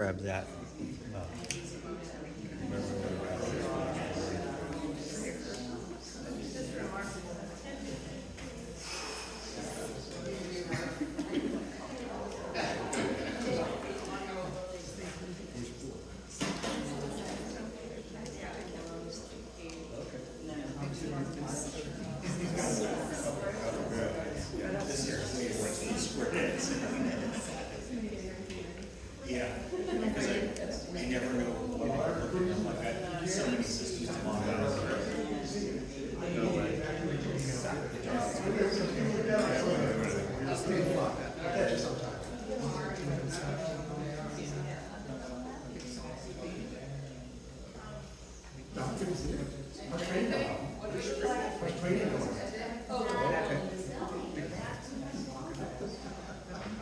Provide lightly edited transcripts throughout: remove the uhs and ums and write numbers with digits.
Grab that. Yeah, because I never know what I'm looking at. Like, I have so many systems to monitor. No way.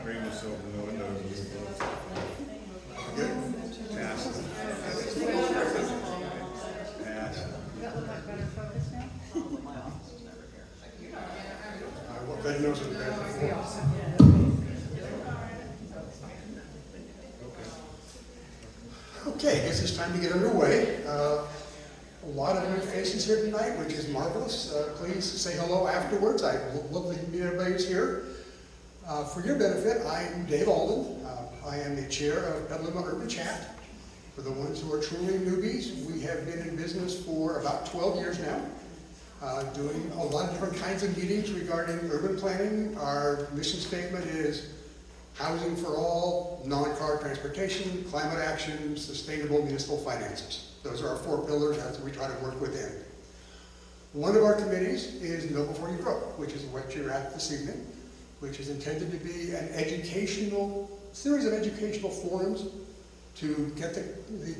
Bring this open the windows. Pass. Pass. What Ben knows is bad. Okay, I guess it's time to get underway. A lot of new faces here tonight, which is marvelous. Please say hello afterwards. I love to meet everybody who's here. For your benefit, I'm Dave Alden. I am the chair of Petaluma Urban Chat. For the ones who are truly newbies, we have been in business for about 12 years now, doing a lot of different kinds of meetings regarding urban planning. Our mission statement is housing for all, non-car transportation, climate action, sustainable municipal finances. Those are our 4 pillars. That's what we try to work within. One of our committees is Know Before You Grow, which is what you're at this evening, which is intended to be an series of educational forums to get the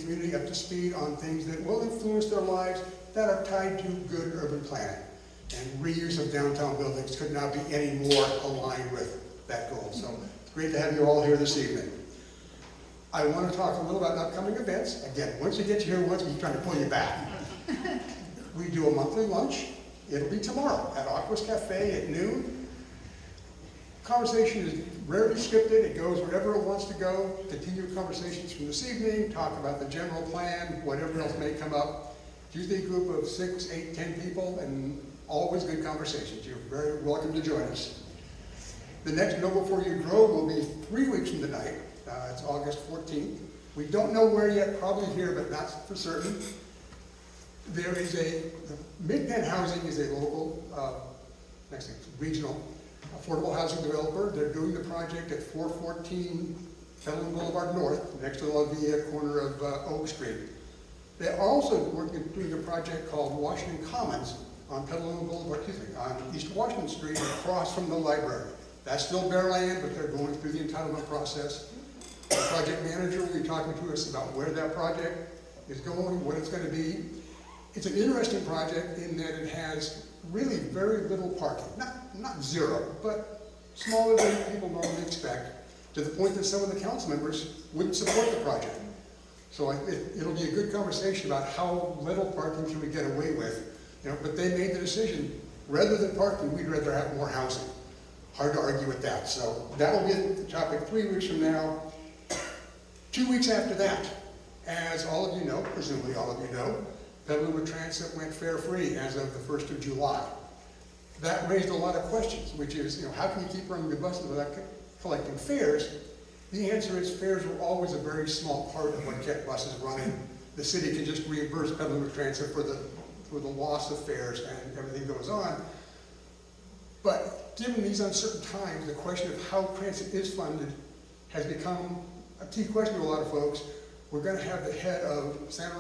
community up to speed on things that will influence their lives that are tied to good urban planning. And reuse of downtown buildings could not be any more aligned with that goal. So it's great to have you all here this evening. I want to talk a little about upcoming events. Again, once you get here once, we're trying to pull you back. We do a monthly lunch. It'll be tomorrow at Aqua's Cafe at noon. Conversation is rarely scripted. It goes wherever it wants to go. Continue conversations from this evening, talk about the general plan, whatever else may come up. It's usually a group of 6, 8, 10 people, and always good conversations. You're very welcome to join us. The next Know Before You Grow will be 3 weeks from tonight. It's August 14th. We don't know where yet, probably here, but not for certain. There is Mid-Penn Housing is a local, regional affordable housing developer. They're doing the project at 414 Petaluma Boulevard North, next to La Villa, corner of Oak Street. They're also doing a project called Washington Commons on Petaluma Boulevard, on East Washington Street, across from the library. That's still bare land, but they're going through the entitlement process. The project manager will be talking to us about where that project is going, what it's going to be. It's an interesting project in that it has really very little parking. Not zero, but smaller than people normally expect, to the point that some of the council members wouldn't support the project. So it'll be a good conversation about how little parking can we get away with. But they made the decision, rather than parking, we'd rather have more housing. Hard to argue with that. So that will be the topic 3 weeks from now. 2 weeks after that, as all of you know, presumably all of you know, Petaluma Transit went fare-free as of the 1st of July. That raised a lot of questions, which is, how can you keep running the buses without collecting fares? The answer is fares were always a very small part of what kept buses running. The city can just reimburse Petaluma Transit for the loss of fares, and everything goes on. But given these uncertain times, the question of how transit is funded has become a key question to a lot of folks. We're going to have the head of Santa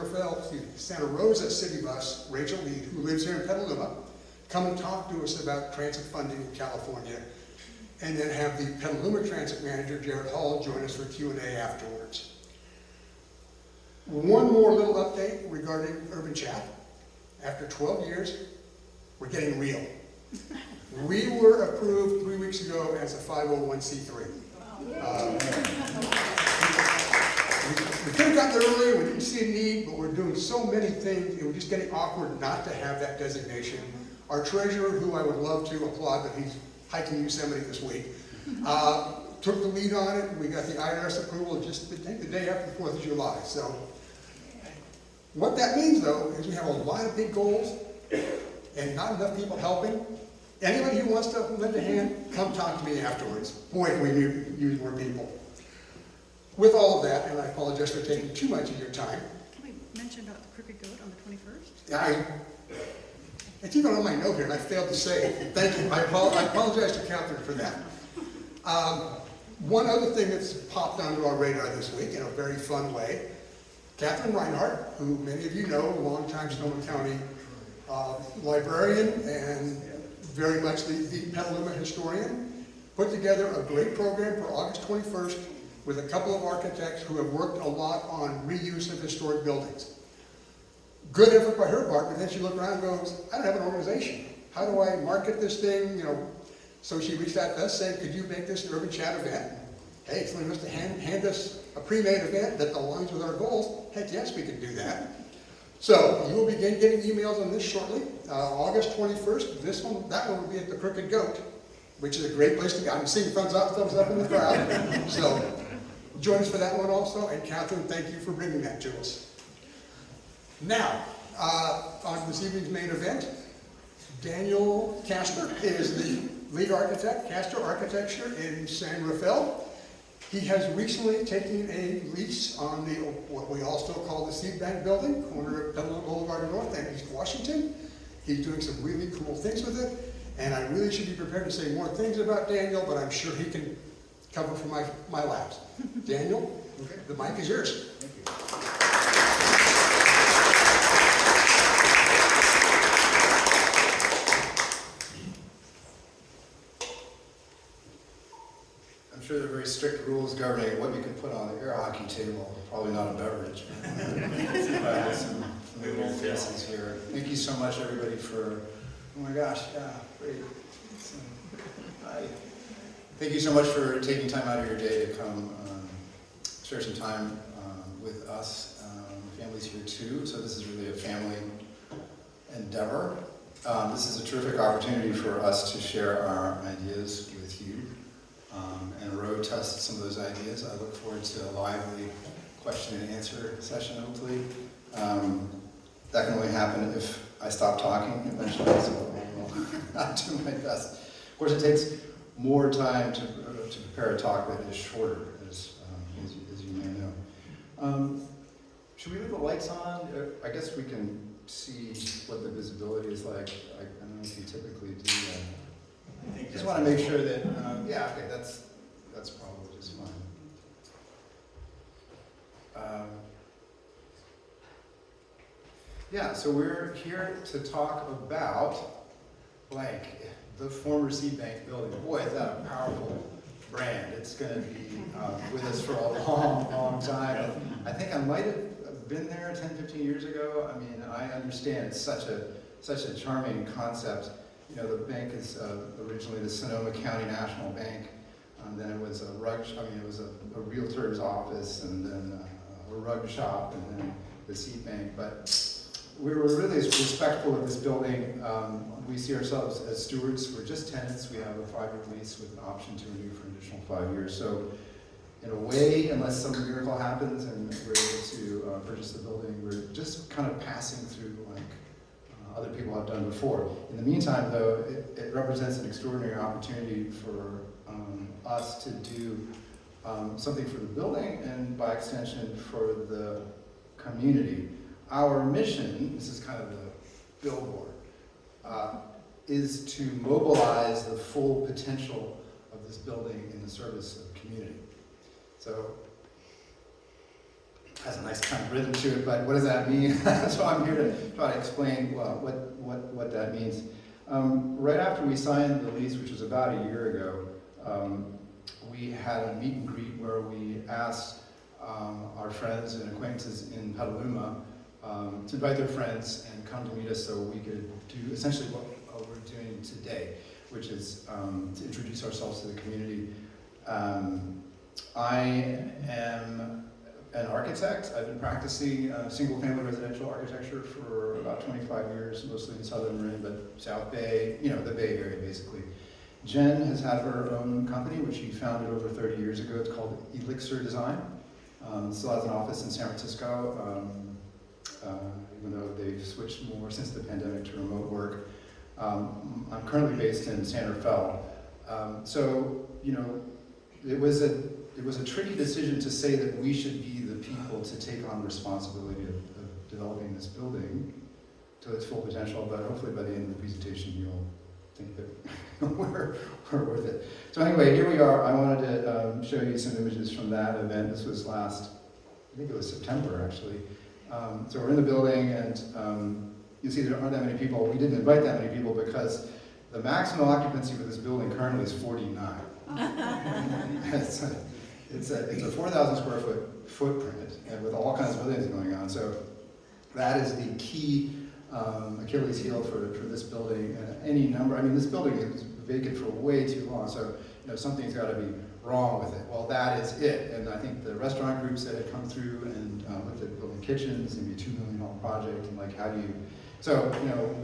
Rosa City Bus, Rachel Mead, who lives here in Petaluma, come and talk to us about transit funding in California, and then have the Petaluma Transit Manager, Jared Hall, join us for Q&A afterwards. One more little update regarding Urban Chat. After 12 years, we're getting real. We were approved 3 weeks ago as a 501c3. We could have gotten there earlier, we didn't see a need, but we're doing so many things, it was just getting awkward not to have that designation. Our treasurer, who I would love to applaud, but he's hiking Yosemite this week, took the lead on it, and we got the IRS approval just, I think, the day after the 4th of July. So what that means, though, is we have a lot of big goals and not enough people helping. Anybody who wants to lend a hand, come talk to me afterwards. Boy, can we use more people. With all of that, and I apologize for taking too much of your time. Can we mention about the Crooked Goat on the 21st? It's even on my note here, and I failed to say it. Thank you. I apologize to Catherine for that. One other thing that's popped onto our radar this week in a very fun way, Catherine Reinhardt, who many of you know, longtime Sonoma County librarian and very much the Petaluma historian, put together a great program for August 21st with a couple of architects who have worked a lot on reuse of historic buildings. Good effort by her part, but then she looked around and goes, I don't have an organization. How do I market this thing? You know, so she reached out to us saying, could you make this an urban chat event? Hey, if somebody wants to hand us a pre-made event that aligns with our goals, heck yes, we can do that. So you will begin getting emails on this shortly. August 21st, that one will be at the Crooked Goat, which is a great place to go. I'm seeing thumbs up in the crowd. So join us for that one also. And Catherine, thank you for bringing that to us. Now, on this evening's main event, Daniel Castor is the lead architect, Castor Architecture in San Rafael. He has recently taken a lease on what we all still call the Seed Bank building, corner of Petaluma Boulevard North and East Washington. He's doing some really cool things with it, and I really should be prepared to say more things about Daniel, but I'm sure he can cover for my laps. Daniel, okay, the mic is yours. Thank you. I'm sure there are very strict rules governing what you can put on the air hockey table. Probably not a beverage. But some familiar faces here. Thank you so much, everybody, for. Oh my gosh, yeah, great. Thank you so much for taking time out of your day to come share some time with us. Families here too. So this is really a family endeavor. This is a terrific opportunity for us to share our ideas with you. And road test some of those ideas. I look forward to a lively question and answer session, hopefully. That can only happen if I stop talking eventually, so I'll do my best. Of course, it takes more time to prepare a talk that is shorter, as you may know. Should we leave the lights on? I guess we can see what the visibility is like. I don't know if you typically do that. I just want to make sure that, yeah, okay, that's probably just fine. Yeah, so we're here to talk about blank, the former Seed Bank building. Boy, is that a powerful brand. It's going to be with us for a long, long time. I think I might have been there 10, 15 years ago. I mean, I understand it's such a charming concept. You know, the bank is originally the Sonoma County National Bank. Then it was it was a realtor's office, and then a rug shop, and then the Seed Bank. But we were really respectful of this building. We see ourselves as stewards. We're just tenants. We have a 5-year lease with an option to renew for an additional 5 years. So in a way, unless some miracle happens and we're able to purchase the building, we're just kind of passing through like other people have done before. In the meantime, though, it represents an extraordinary opportunity for us to do something for the building and by extension for the community. Our mission, this is kind of the billboard, is to mobilize the full potential of this building in the service of the community. So it has a nice kind of rhythm to it, but what does that mean? So I'm here to try to explain what that means. Right after we signed the lease, which was about a year ago, we had a meet and greet where we asked our friends and acquaintances in Petaluma to invite their friends and come to meet us so we could do essentially what we're doing today, which is to introduce ourselves to the community. I am an architect. I've been practicing single-family residential architecture for about 25 years, mostly in Southern Marin, but South Bay, you know, the Bay Area basically. Jen has had her own company, which she founded over 30 years ago. It's called Elixir Design. Still has an office in San Francisco, even though they've switched more since the pandemic to remote work. I'm currently based in Santa Fe. So, you know, it was a tricky decision to say that we should be the people to take on the responsibility of developing this building to its full potential, but hopefully by the end of the presentation you'll think that we're worth it. So anyway, here we are. I wanted to show you some images from that event. This was last, I think it was September actually. So we're in the building and you see there aren't that many people. We didn't invite that many people because the maximum occupancy for this building currently is 49. It's a 4,000 square foot footprint and with all kinds of other things going on. So that is the key Achilles heel for this building and any number. I mean, this building is vacant for way too long, so you know something's got to be wrong with it. Well, that is it. And I think the restaurant groups that had come through and looked at building kitchens, maybe a $2 million project, and like how do you? So you know,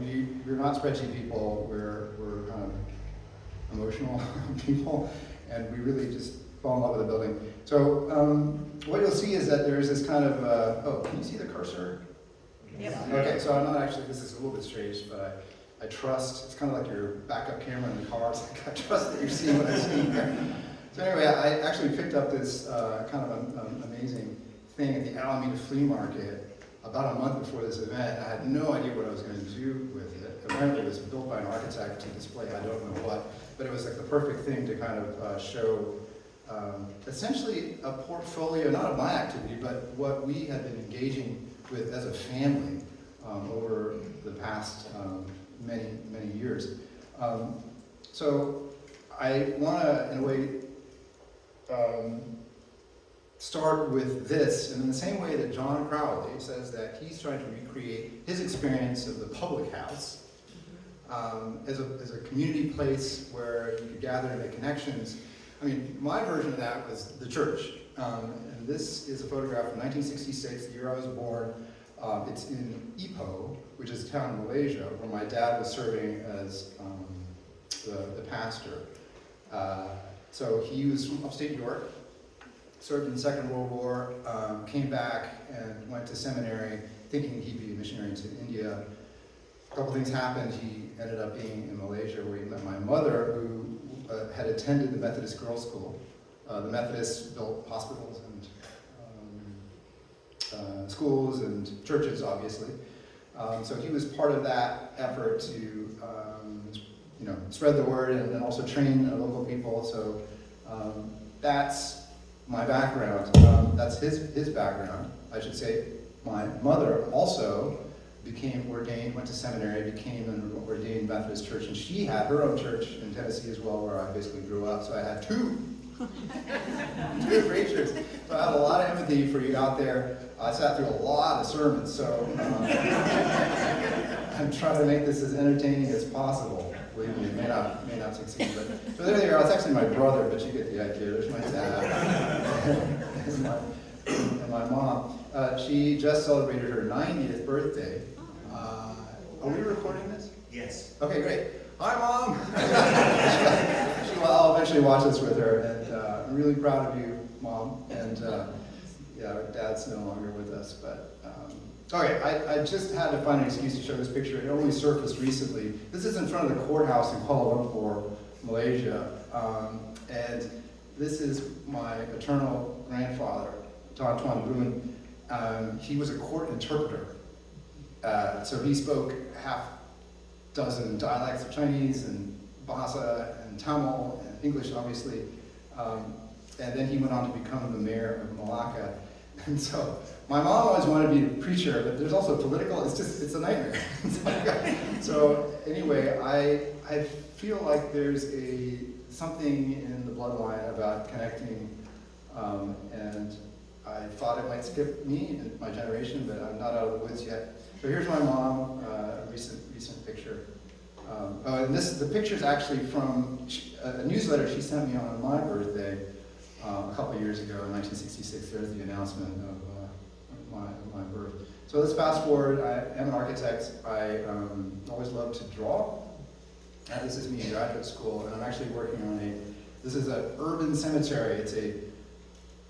we're not spreadsheet people. We're kind of emotional people, and we really just fall in love with the building. So what you'll see is that there's this kind of oh, can you see the cursor? Yep. Okay, so I'm not actually, this is a little bit strange, but I trust, it's kind of like your backup camera in the car. It's like, I trust that you're seeing what I'm seeing here. So anyway, I actually picked up this kind of amazing thing at the Alameda Flea Market about a month before this event. I had no idea what I was going to do with it. Apparently it was built by an architect to display I don't know what, but it was like the perfect thing to kind of show essentially a portfolio, not of my activity, but what we had been engaging with as a family over the past many years. So I want to, in a way, start with this, and in the same way that John Crowley says that he's trying to recreate his experience of the public house as a community place where you could gather and make connections. I mean, my version of that was the church. And this is a photograph from 1966, the year I was born. It's in Ipoh, which is a town in Malaysia, where my dad was serving as the pastor. So he was from upstate New York, served in the Second World War, came back and went to seminary thinking he'd be a missionary to India. A couple things happened. He ended up being in Malaysia where he met my mother, who had attended the Methodist Girls' School. The Methodists built hospitals and schools and churches, obviously. So he was part of that effort to, you know, spread the word and also train local people. So that's my background. That's his background, I should say. My mother also became ordained, went to seminary, became an ordained Methodist church, and she had her own church in Tennessee as well, where I basically grew up. So I had two great churches. So I have a lot of empathy for you out there. I sat through a lot of sermons, so I'm trying to make this as entertaining as possible. Believe me, it may not succeed. But so there they are. It's actually my brother, but you get the idea. There's my dad and my mom. She just celebrated her 90th birthday. Are we recording this? Yes. Okay, great. Hi, Mom! I'll eventually watch this with her, and I'm really proud of you, Mom. And yeah, our dad's no longer with us, but okay, I just had to find an excuse to show this picture. It only surfaced recently. This is in front of the courthouse in Kuala Lumpur, Malaysia, and this is my eternal grandfather, Tan Tuan Boon. He was a court interpreter. So he spoke half dozen dialects of Chinese and Bahasa and Tamil and English, obviously. And then he went on to become the mayor of Malacca. And so my mom always wanted to be a preacher, but there's also political, it's a nightmare. So anyway, I feel like there's something in the bloodline about connecting, and I thought it might skip me and my generation, but I'm not out of the woods yet. So here's my mom, a recent picture. And the picture's actually from a newsletter she sent me on my birthday a couple years ago in 1966. There's the announcement of my birth. So let's fast forward. I am an architect. I always loved to draw. This is me in graduate school, and I'm actually working on this is an urban cemetery. It's a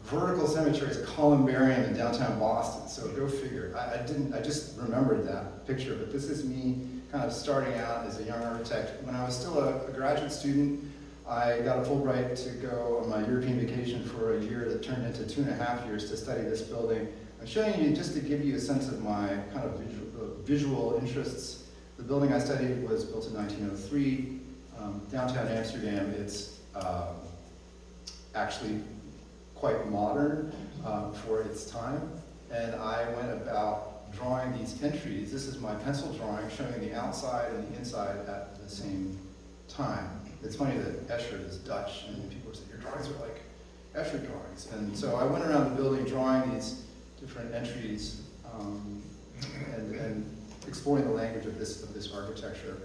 vertical cemetery. It's a columbarium in downtown Boston, so go figure. I just remembered that picture, but this is me kind of starting out as a young architect. When I was still a graduate student, I got a Fulbright to go on my European vacation for a year that turned into 2.5 years to study this building. I'm showing you just to give you a sense of my kind of visual interests. The building I studied was built in 1903, downtown Amsterdam. It's actually quite modern for its time, and I went about drawing these entries. This is my pencil drawing showing the outside and the inside at the same time. It's funny that Escher is Dutch, and people say, your drawings are like Escher drawings. And so I went around the building drawing these different entries and exploring the language of this architecture.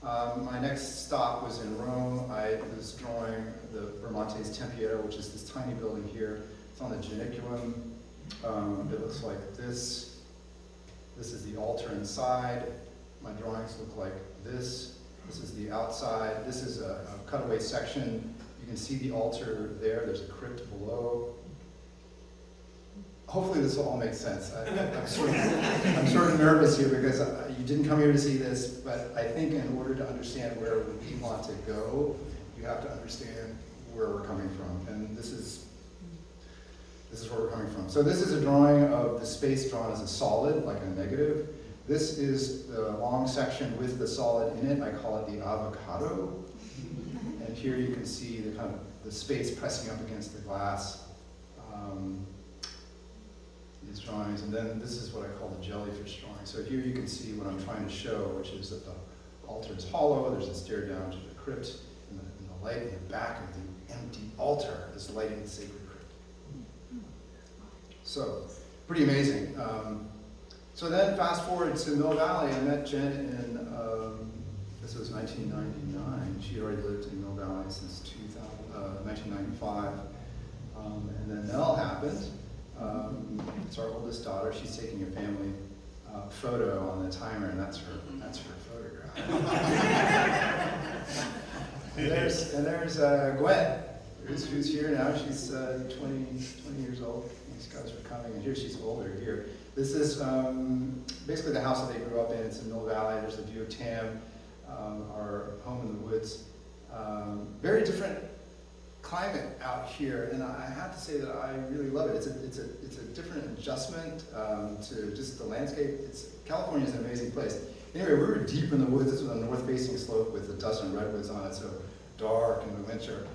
My next stop was in Rome. I was drawing the Bramante's Tempietto, which is this tiny building here. It's on the Janiculum. It looks like this. This is the altar inside. My drawings look like this. This is the outside. This is a cutaway section. You can see the altar there. There's a crypt below. Hopefully this will all make sense. I'm sort of nervous here because you didn't come here to see this, but I think in order to understand where we want to go, you have to understand where we're coming from. And this is where we're coming from. So this is a drawing of the space drawn as a solid, like a negative. This is the long section with the solid in it. I call it the avocado. And here you can see the kind of the space pressing up against the glass. These drawings, and then this is what I call the jellyfish drawing. So here you can see what I'm trying to show, which is that the altar is hollow. There's a stair down to the crypt, and the light in the back of the empty altar is lighting the sacred crypt. So, pretty amazing. So then fast forward to Mill Valley. I met Jen in, this was 1999. She had already lived in Mill Valley since 1995. And then Mel happened. It's our oldest daughter. She's taking a family photo on the timer, and that's her photograph. and there's Gwen, who's here now. She's 20 years old. These guys are coming, and here she's older here. This is basically the house that they grew up in. It's in Mill Valley. There's the view of Tam, our home in the woods. Very different climate out here, and I have to say that I really love it. It's a different adjustment to just the landscape. California is an amazing place. Anyway, we were deep in the woods. This was a north-facing slope with a dozen redwoods on it, so dark in the winter.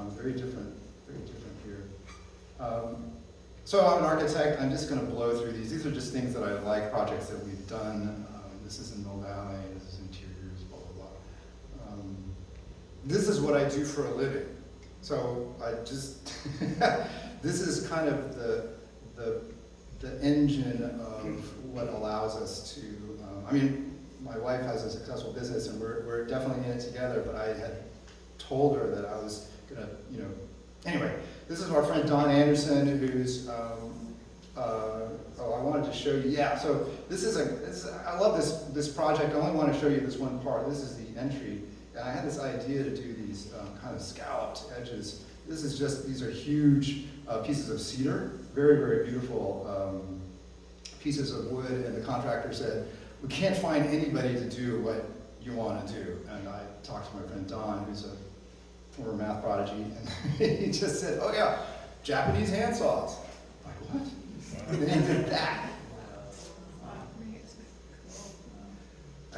Very different here. So I'm an architect. I'm just going to blow through these. These are just things that I like, projects that we've done. This is in Mill Valley. This is interiors, blah, blah, blah. This is what I do for a living. So I just, this is kind of the engine of what allows us to, I mean, my wife has a successful business and we're definitely in it together, but I had told her that I was gonna, anyway, this is our friend Don Anderson, who's, I wanted to show you, yeah, so I love this project. I only want to show you this one part. This is the entry. And I had this idea to do these kind of scalloped edges. These are huge pieces of cedar, very, very beautiful pieces of wood, and the contractor said, we can't find anybody to do what you want to do. And I talked to my friend Don, who's a former math prodigy, and he just said, oh yeah, Japanese hand saws. I'm like, what? And then he did that. I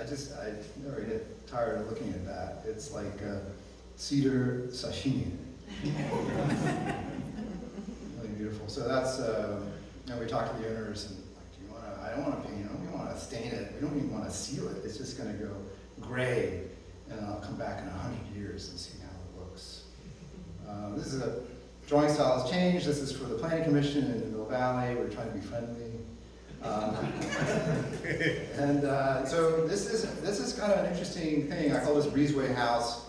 never get tired of looking at that. It's like cedar sashimi. Really beautiful. So that's, we talked to the owners and like, I don't want to paint it, we want to stain it, we don't even want to seal it. It's just going to go gray, and I'll come back in 100 years and see how it looks. This is a drawing style has changed. This is for the Planning Commission in Mill Valley. We're trying to be friendly. So this is kind of an interesting thing. I call this breezeway house.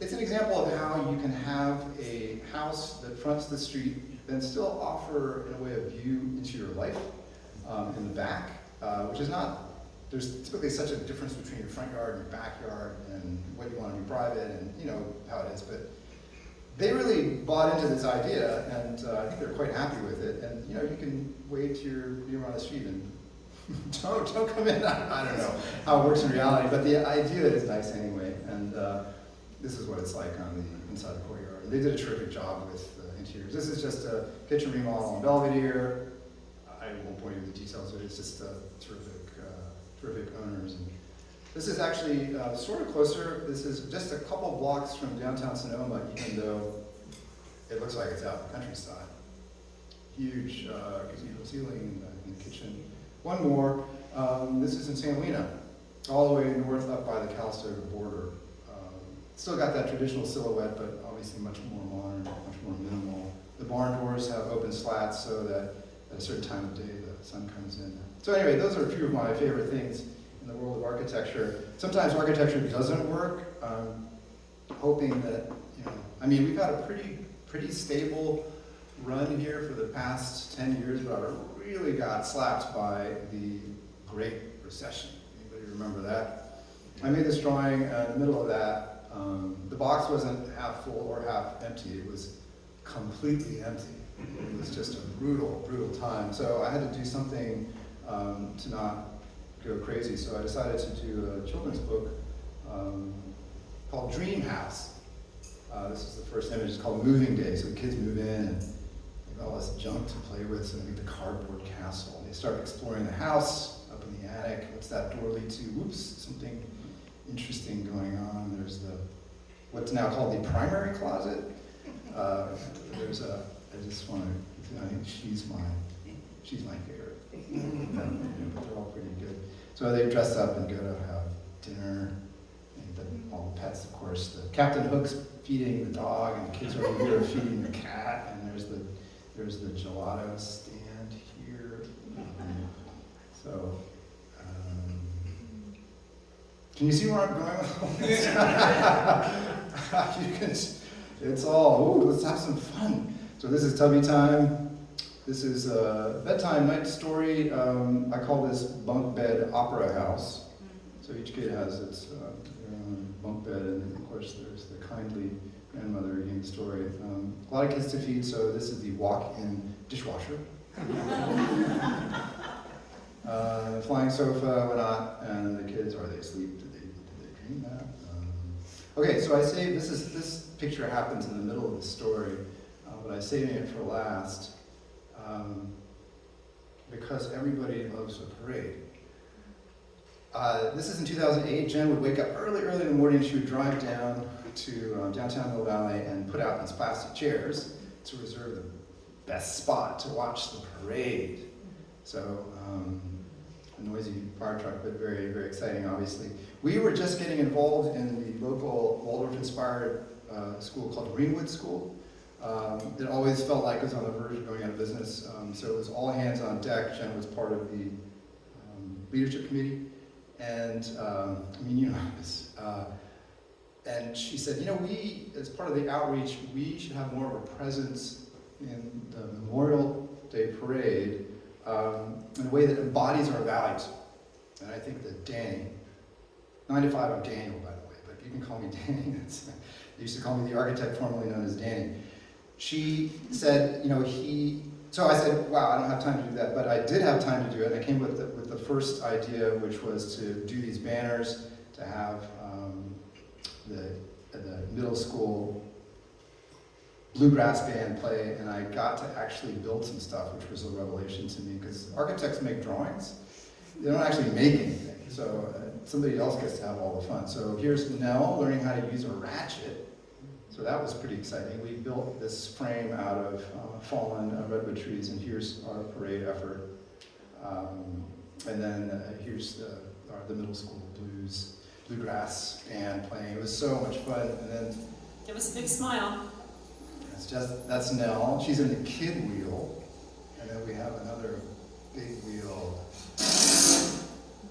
It's an example of how you can have a house that fronts the street, then still offer, in a way, a view into your life in the back, which is not there's typically such a difference between your front yard and your backyard and what you want to be private and you know how it is. But they really bought into this idea, and I think they're quite happy with it. And you know, you can wave to your neighbor on the street and don't come in. I don't know how it works in reality, but the idea is nice anyway. And this is what it's like on the inside the courtyard. And they did a terrific job with the interiors. This is just a kitchen remodel on Belvedere. I won't bore you with the details, but it's just terrific owners. And this is actually sort of closer. This is just a couple blocks from downtown Sonoma, even though it looks like it's out in the countryside. Huge cathedral ceiling in the kitchen. One more. This is in San Lena, all the way north up by the Castor border. Still got that traditional silhouette, but obviously much more modern, much more minimal. The barn doors have open slats so that at a certain time of day the sun comes in. So anyway, those are a few of my favorite things in the world of architecture. Sometimes architecture doesn't work. Hoping that, you know, I mean, we've had a pretty stable run here for the past 10 years, but I really got slapped by the Great Recession. Anybody remember that? I made this drawing in the middle of that. The box wasn't half full or half empty. It was completely empty. It was just a brutal, brutal time. So I had to do something to not go crazy. So I decided to do a children's book called Dream House. This is the first image. It's called Moving Day. So the kids move in and they've got all this junk to play with. So they make the cardboard castle. And they start exploring the house up in the attic. What's that door lead to? Whoops, something interesting going on. There's the what's now called the primary closet. I just want to, I think she's my favorite. But they're all pretty good. So they dress up and go to have dinner. And all the pets, of course. The Captain Hook's feeding the dog, and the kids are over here feeding the cat. And there's the gelato stand here. So. Can you see where I'm going with all this? You can, it's all, let's have some fun. So this is Tubby Time. This is a bedtime night story. I call this bunk bed opera house. So each kid has its own bunk bed, and of course there's the kindly grandmother reading the story. A lot of kids to feed, so this is the walk-in dishwasher. Flying sofa, whatnot, and the kids, are they asleep? Did they dream that? Okay, so I say this picture happens in the middle of the story, but I'm saving it for last because everybody loves a parade. This is in 2008. Jen would wake up early in the morning. She would drive down to downtown Mill Valley and put out these plastic chairs to reserve the best spot to watch the parade. So, a noisy fire truck, but very, very exciting, obviously. We were just getting involved in the local Waldorf-inspired school called Greenwood School. It always felt like it was on the verge of going out of business, so it was all hands on deck. Jen was part of the leadership committee, and I mean, you know this. And she said, you know, we, as part of the outreach, we should have more of a presence in the Memorial Day parade in a way that embodies our values. And I think that Danny, 9 to 5, I'm Daniel, by the way, but you can call me Danny. They used to call me the architect formerly known as Danny. She said, you know, so I said, wow, I don't have time to do that, but I did have time to do it. And I came with the first idea, which was to do these banners, to have the middle school bluegrass band play, and I got to actually build some stuff, which was a revelation to me, because architects make drawings. They don't actually make anything, so somebody else gets to have all the fun. So here's Nell learning how to use a ratchet. So that was pretty exciting. We built this frame out of fallen redwood trees, and here's our parade effort. And then here's the middle school bluegrass band playing. It was so much fun. And then give us a big smile. That's Nell. She's in the kid wheel, and then we have another big wheel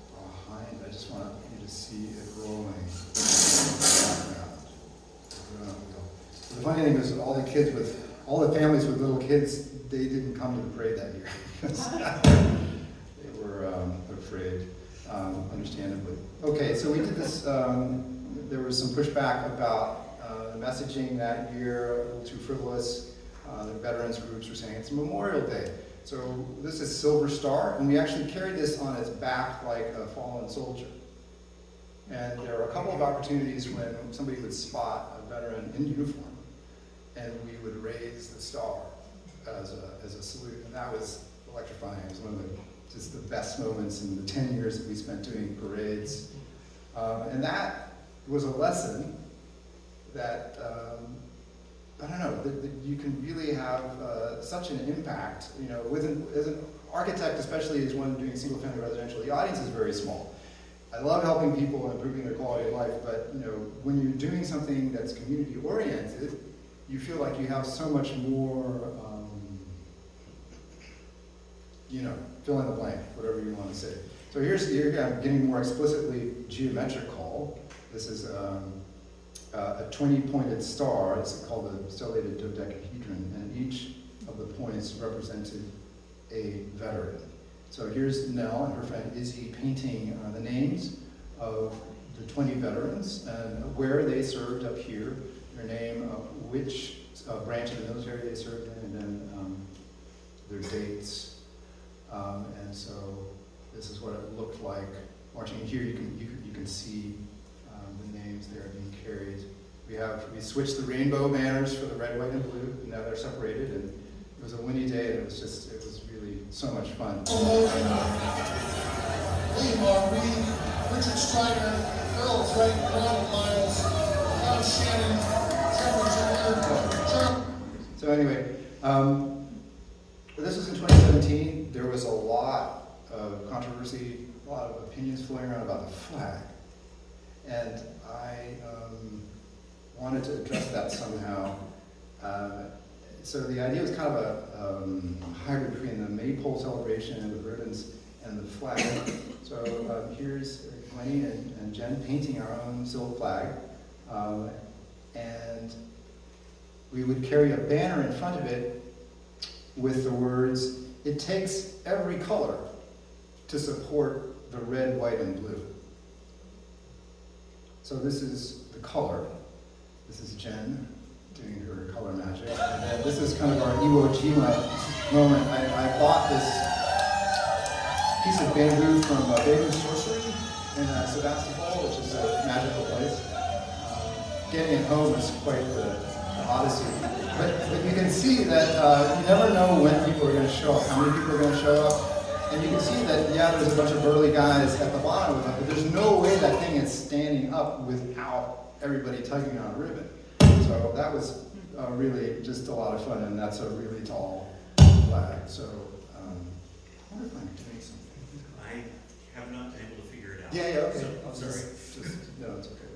behind. I just want you to see it rolling. The funny thing is, all the families with little kids, they didn't come to the parade that year. They were afraid. understandably. Okay, so we did this, there was some pushback about the messaging that year, a little too frivolous. The veterans groups were saying it's Memorial Day. So this is Silver Star, and we actually carried this on its back like a fallen soldier. And there were a couple of opportunities when somebody would spot a veteran in uniform, and we would raise the star as a salute, and that was electrifying. It was one of just the best moments in the 10 years that we spent doing parades. And that was a lesson that, I don't know, that you can really have such an impact, you know, as an architect, especially as one doing single-family residential, the audience is very small. I love helping people and improving their quality of life, but you know, when you're doing something that's community-oriented, you feel like you have so much more, you know, fill in the blank, whatever you want to say. So here I'm getting more explicitly geometrical. This is a 20-pointed star. It's called a stellated dodecahedron, and each of the points represented a veteran. So here's Nell and her friend Izzy painting the names of the 20 veterans and where they served up here, their name, which branch of the military they served in, and then their dates. And so this is what it looked like marching. Here you can see the names there being carried. We switched the rainbow banners for the red, white, and blue. Now they're separated, and it was a windy day, and it was really so much fun. William R. Reed, Richard Strider, Earl Frank, Ronald Miles, John Shannon, Trevor Turner. So anyway, this was in 2017. There was a lot of controversy, a lot of opinions flowing around about the flag. And I wanted to address that somehow. So the idea was kind of a hybrid between the maypole celebration and the ribbons and the flag. So here's Gwenny and Jen painting our own silk flag. And we would carry a banner in front of it with the words, "It takes every color to support the red, white, and blue." So this is the color. This is Jen doing her color magic. And then this is kind of our Iwo Jima moment. I bought this piece of bamboo from Bamboo Sorcery in Sebastopol, which is a magical place. Getting it home is quite the odyssey. But you can see that you never know when people are going to show up, how many people are going to show up. And you can see that, yeah, there's a bunch of burly guys at the bottom of it, but there's no way that thing is standing up without everybody tugging on a ribbon. So that was really just a lot of fun, and that's a really tall flag. So I wonder if I'm doing something. I have not been able to figure it out. Yeah, okay. So, I'm sorry. No, it's okay.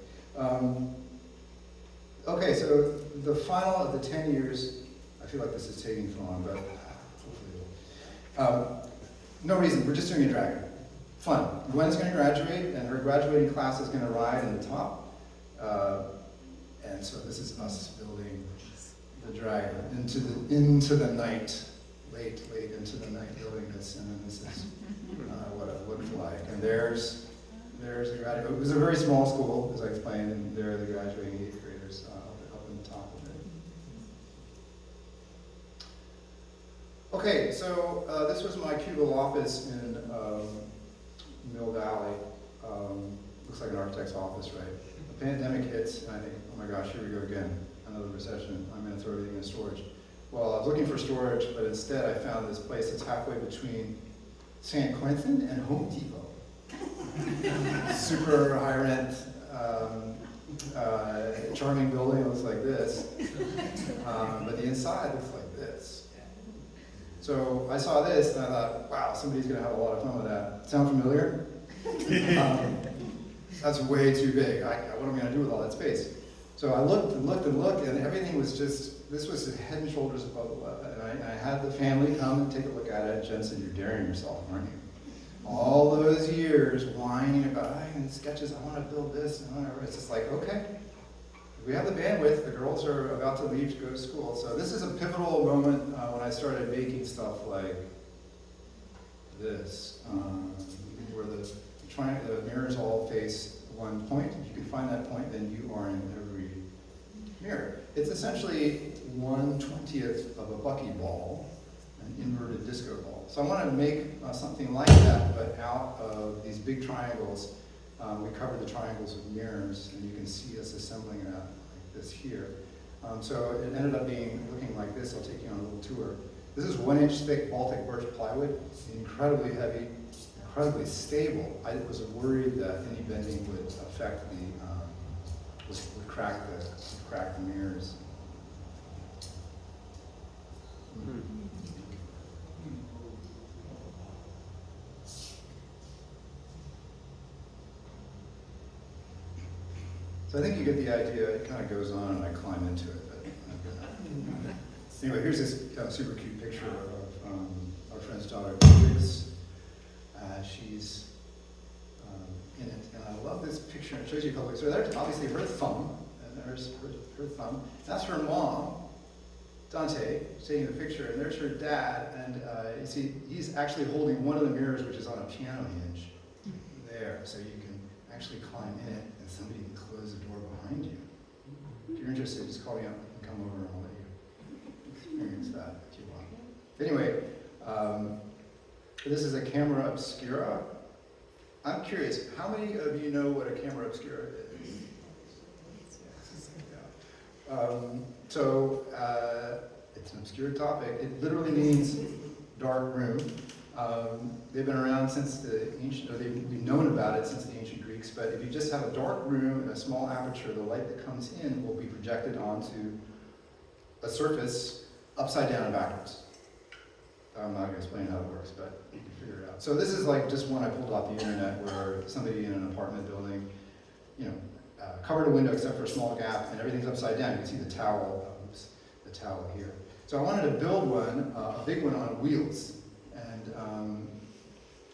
Okay, so the final of the 10 years, I feel like this is taking too long, but hopefully it will. No reason, we're just doing a dragon. Fun. Gwen's going to graduate, and her graduating class is going to ride in the top. And so this is us building the dragon into the night, late into the night building this, and then this is what it looked like. And there's the graduate. It was a very small school, as I explained, and there are the graduating 8th graders up in the top of it. Okay, so this was my cubicle office in Mill Valley. Looks like an architect's office, right? The pandemic hits, and I think, oh my gosh, here we go again, another recession. I'm going to throw everything in storage. Well, I was looking for storage, but instead I found this place that's halfway between San Quentin and Home Depot. Super high rent, charming building. It looks like this, but the inside looks like this. So I saw this and I thought, wow, somebody's going to have a lot of fun with that. Sound familiar? That's way too big. What am I going to do with all that space? So I looked and looked and looked, and everything was just, this was head and shoulders above the level. And I had the family come and take a look at it. Jen said, "You're daring yourself, aren't you?" All those years whining about, sketches, I want to build this and whatever. It's just like, okay, we have the bandwidth. The girls are about to leave to go to school. So this is a pivotal moment when I started making stuff like this, where the triangle face one point. If you can find that point, then you are in every mirror. It's essentially 1/20th of a buckyball, an inverted disco ball. So I want to make something like that, but out of these big triangles. We covered the triangles with mirrors, and you can see us assembling that like this here. So it ended up looking like this. I'll take you on a little tour. This is 1-inch thick Baltic birch plywood, incredibly heavy, incredibly stable. I was worried that any bending would affect would crack the mirrors. So I think you get the idea. It kind of goes on, and I climb into it. But anyway, here's this super cute picture of our friend's daughter, Beatrix. She's in it, and I love this picture. It shows you a couple. So there's obviously her thumb, and there's her thumb. That's her mom, Dante, taking the picture, and there's her dad. And you see, he's actually holding one of the mirrors, which is on a piano hinge there, so you can actually climb in it, and somebody can close the door behind you. If you're interested, just call me up and come over, and I'll let you experience that if you want. Anyway, this is a camera obscura. I'm curious, how many of you know what a camera obscura is? It's an obscure topic. It literally means dark room. They've been around since the ancient, or we've known about it since the ancient Greeks, but if you just have a dark room and a small aperture, the light that comes in will be projected onto a surface upside down and backwards. I'm not going to explain how it works, but you can figure it out. So this is like just one I pulled off the internet where somebody in an apartment building, covered a window except for a small gap, and everything's upside down. You can see the towel here. So I wanted to build one, a big one on wheels, and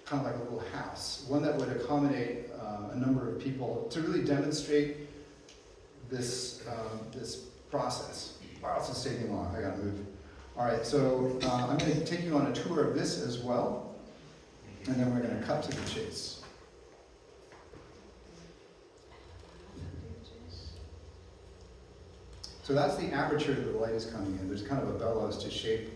kind of like a little house, one that would accommodate a number of people to really demonstrate this process. Wow, this is taking long. I got to move. All right, so I'm going to take you on a tour of this as well, and then we're going to cut to the chase. So that's the aperture that the light is coming in. There's kind of a bellows to shape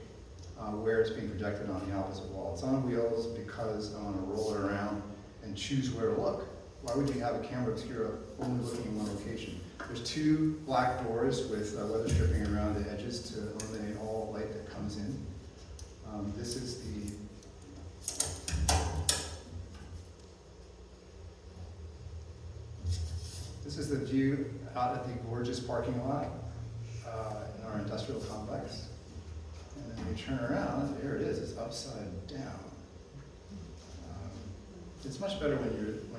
where it's being projected on the opposite wall. It's on wheels because I want to roll it around and choose where to look. Why would you have a camera obscura only looking in one location? There's 2 black doors with weather stripping around the edges to eliminate all light that comes in. This is the view out at the gorgeous parking lot in our industrial complex. And then you turn around, there it is, it's upside down. It's much better when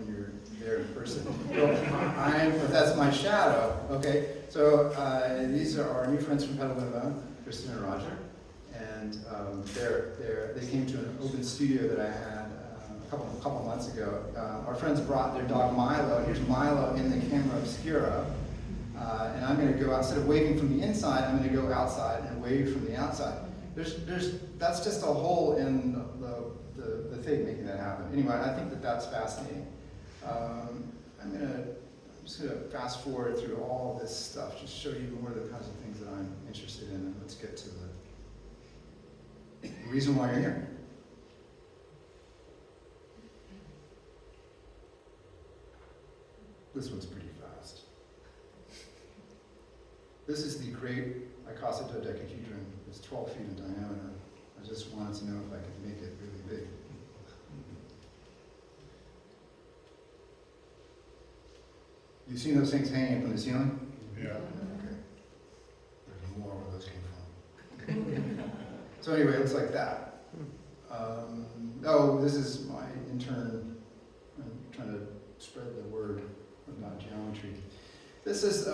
you're there in person. But that's my shadow, okay? So these are our new friends from Petaluma, Kristen and Roger. And they came to an open studio that I had a couple months ago. Our friends brought their dog Milo, and here's Milo in the camera obscura. And I'm going to go out, instead of waving from the inside, I'm going to go outside and wave from the outside. That's just a hole in the thing making that happen. Anyway, I think that's fascinating. I'm just going to fast forward through all of this stuff, just show you more of the kinds of things that I'm interested in, and let's get to the reason why you're here. This one's pretty fast. This is the great Castor dodecahedron. It's 12 feet in diameter. I just wanted to know if I could make it really big. You've seen those things hanging from the ceiling? Yeah. Okay. There's more where those came from. So anyway, it looks like that. This is my intern. I'm trying to spread the word about geometry. This is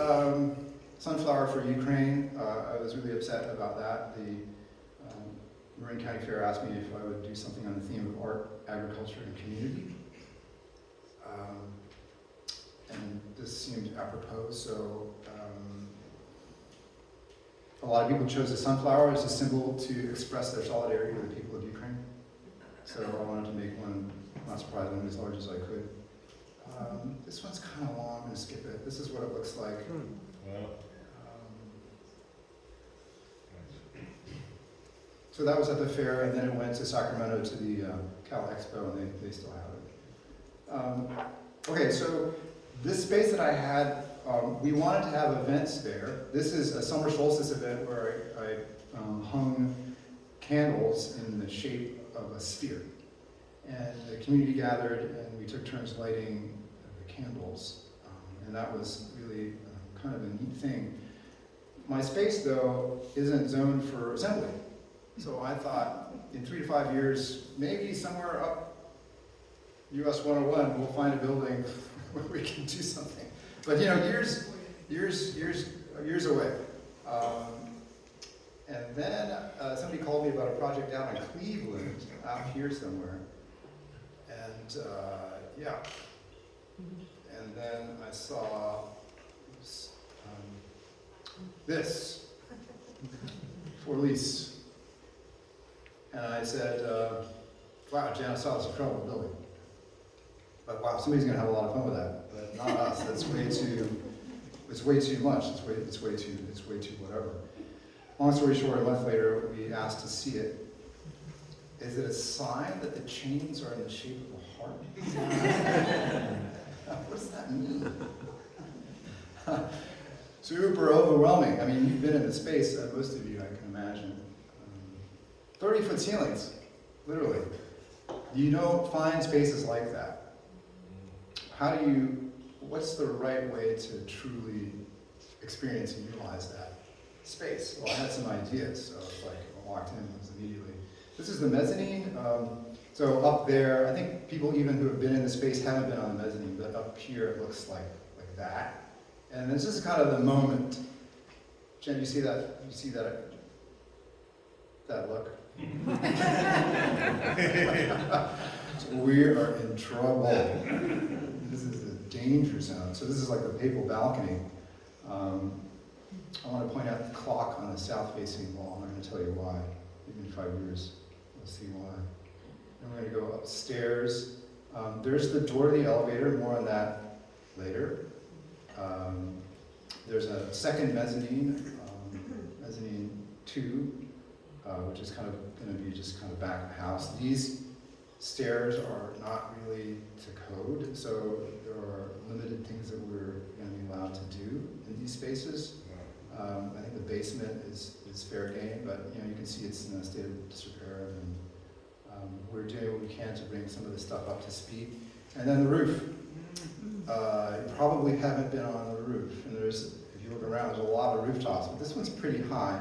sunflower for Ukraine. I was really upset about that. The Marin County Fair asked me if I would do something on the theme of art, agriculture, and community. And this seemed apropos, so a lot of people chose the sunflower as a symbol to express their solidarity with the people of Ukraine. So I wanted to make one, not surprisingly, as large as I could. This one's kind of long, I'm gonna skip it. This is what it looks like. Well, So that was at the fair, and then it went to Sacramento to the Cal Expo, and they still have it. Okay, so this space that I had, we wanted to have events there. This is a summer solstice event where I hung candles in the shape of a sphere. And the community gathered, and we took turns lighting the candles. And that was really kind of a neat thing. My space, though, isn't zoned for assembly. So I thought, in 3 to 5 years, maybe somewhere up US 101, we'll find a building where we can do something. But you know, years away. And then somebody called me about a project down in Cleveland, out here somewhere. And yeah. And then I saw this for lease. And I said, wow, Jan, I saw this incredible building. But wow, somebody's gonna have a lot of fun with that. But not us. That's way too, it's way too much. It's way too whatever. Long story short, a month later, we asked to see it. Is it a sign that the chains are in the shape of a heart? What does that mean? Super overwhelming. I mean, you've been in the space, most of you, I can imagine. 30-foot ceilings, literally. You don't find spaces like that. How do you, what's the right way to truly experience and utilize that space? Well, I had some ideas, so it's like I walked in, it was immediately. This is the mezzanine. So up there, I think people even who have been in the space haven't been on the mezzanine, but up here it looks like that. And this is kind of the moment. Jen, you see that? You see that look? We are in trouble. This is a danger zone. So this is like the papal balcony. I want to point out the clock on the south-facing wall. I'm going to tell you why. Maybe in 5 years, we'll see why. And we're going to go upstairs. There's the door to the elevator. More on that later. There's a second mezzanine, mezzanine 2, which is kind of going to be just kind of back of the house. These stairs are not really to code, so there are limited things that we're going to be allowed to do in these spaces. I think the basement is fair game, but you know, you can see it's in a state of disrepair, and we're doing what we can to bring some of this stuff up to speed. And then the roof. You probably haven't been on the roof, and if you look around, there's a lot of rooftops, but this one's pretty high.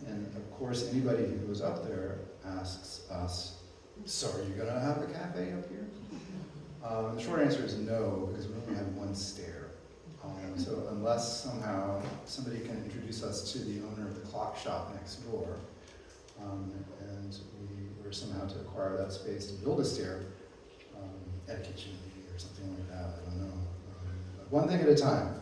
And of course, anybody who goes up there asks us, so are you gonna have a cafe up here? The short answer is no, because we only have one stair. So unless somehow somebody can introduce us to the owner of the clock shop next door, and we were somehow to acquire that space to build a stair, and a kitchen or something like that, I don't know. But one thing at a time.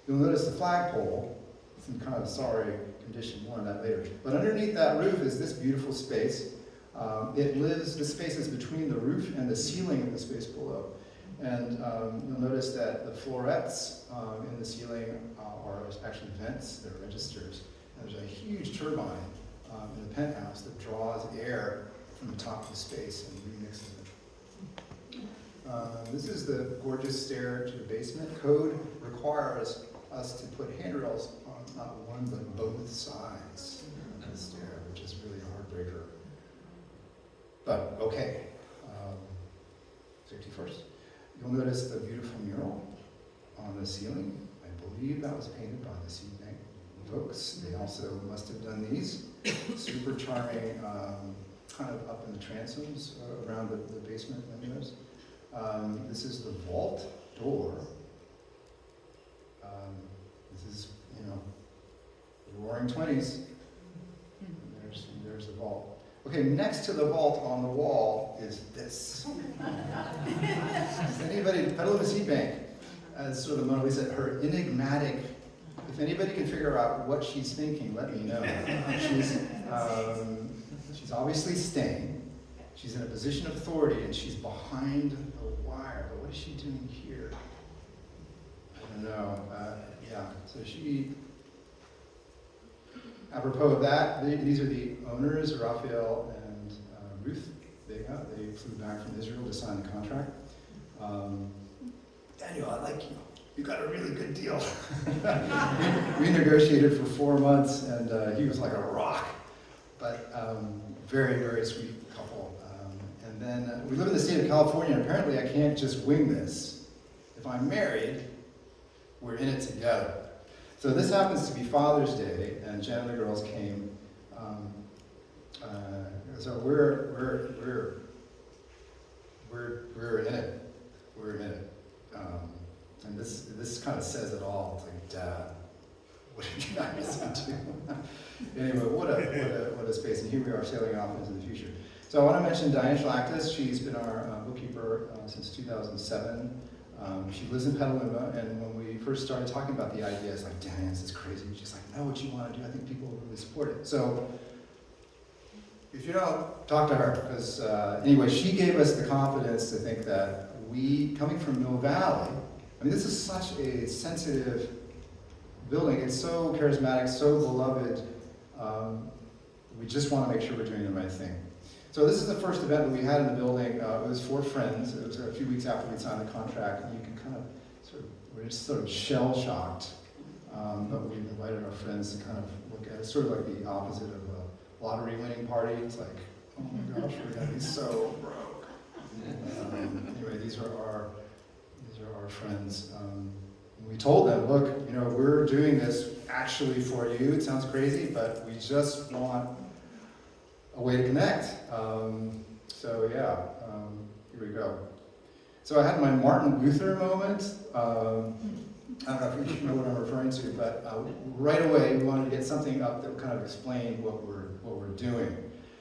You'll notice the flagpole, it's in kind of sorry condition, more on that later. But underneath that roof is this beautiful space. The space is between the roof and the ceiling of the space below. And you'll notice that the florets in the ceiling are actually vents, they're registers. And there's a huge turbine in the penthouse that draws air from the top of the space and remixes it. This is the gorgeous stair to the basement. Code requires us to put handrails on not one but both sides of the stair, which is really a heartbreaker. But okay, safety first. You'll notice the beautiful mural on the ceiling. I believe that was painted by the Seed Bank folks. They also must have done these. Super charming, kind of up in the transoms around the basement windows. This is the vault door. This is, you know, the Roaring 20s. There's the vault. Okay, next to the vault on the wall is this. Anybody, Petaluma Seed Bank, as sort of Mona Lisa, her enigmatic, if anybody can figure out what she's thinking, let me know. She's obviously staying, She's in a position of authority and she's behind the wire. But what is she doing here? I don't know. Yeah, so she, apropos of that, these are the owners, Raphael and Ruth Vega. They flew back from Israel to sign the contract. Daniel, I like you. You got a really good deal. We negotiated for 4 months, and he was like a rock. But very, very sweet couple. And then we live in the state of California, and apparently I can't just wing this. If I'm married, we're in it together. So this happens to be Father's Day, and Jen and the girls came. So we're in it. We're in it. And this kind of says it all. It's like, Dad, what did you guys into? Anyway, what a space. And here we are sailing off into the future. So I want to mention Diane Schlachtis. She's been our bookkeeper since 2007. She lives in Petaluma, and when we first started talking about the idea, it's like, Diane, this is crazy. She's like, know what you want to do. I think people will really support it. So if you don't, talk to her, because anyway, she gave us the confidence to think that we, coming from Mill Valley, I mean, this is such a sensitive building. It's so charismatic, so beloved. We just want to make sure we're doing the right thing. So this is the first event that we had in the building. It was for friends. It was a few weeks after we signed the contract, and you can kind of we're just sort of shell-shocked. But we invited our friends to kind of look at it, sort of like the opposite of a lottery-winning party. It's like, oh my gosh, we're gonna be so broke. Anyway, these are our friends. We told them, look, we're doing this actually for you. It sounds crazy, but we just want a way to connect. So yeah, here we go. So I had my Martin Luther moment. I don't know if you know what I'm referring to, but right away we wanted to get something up that would kind of explain what we're doing.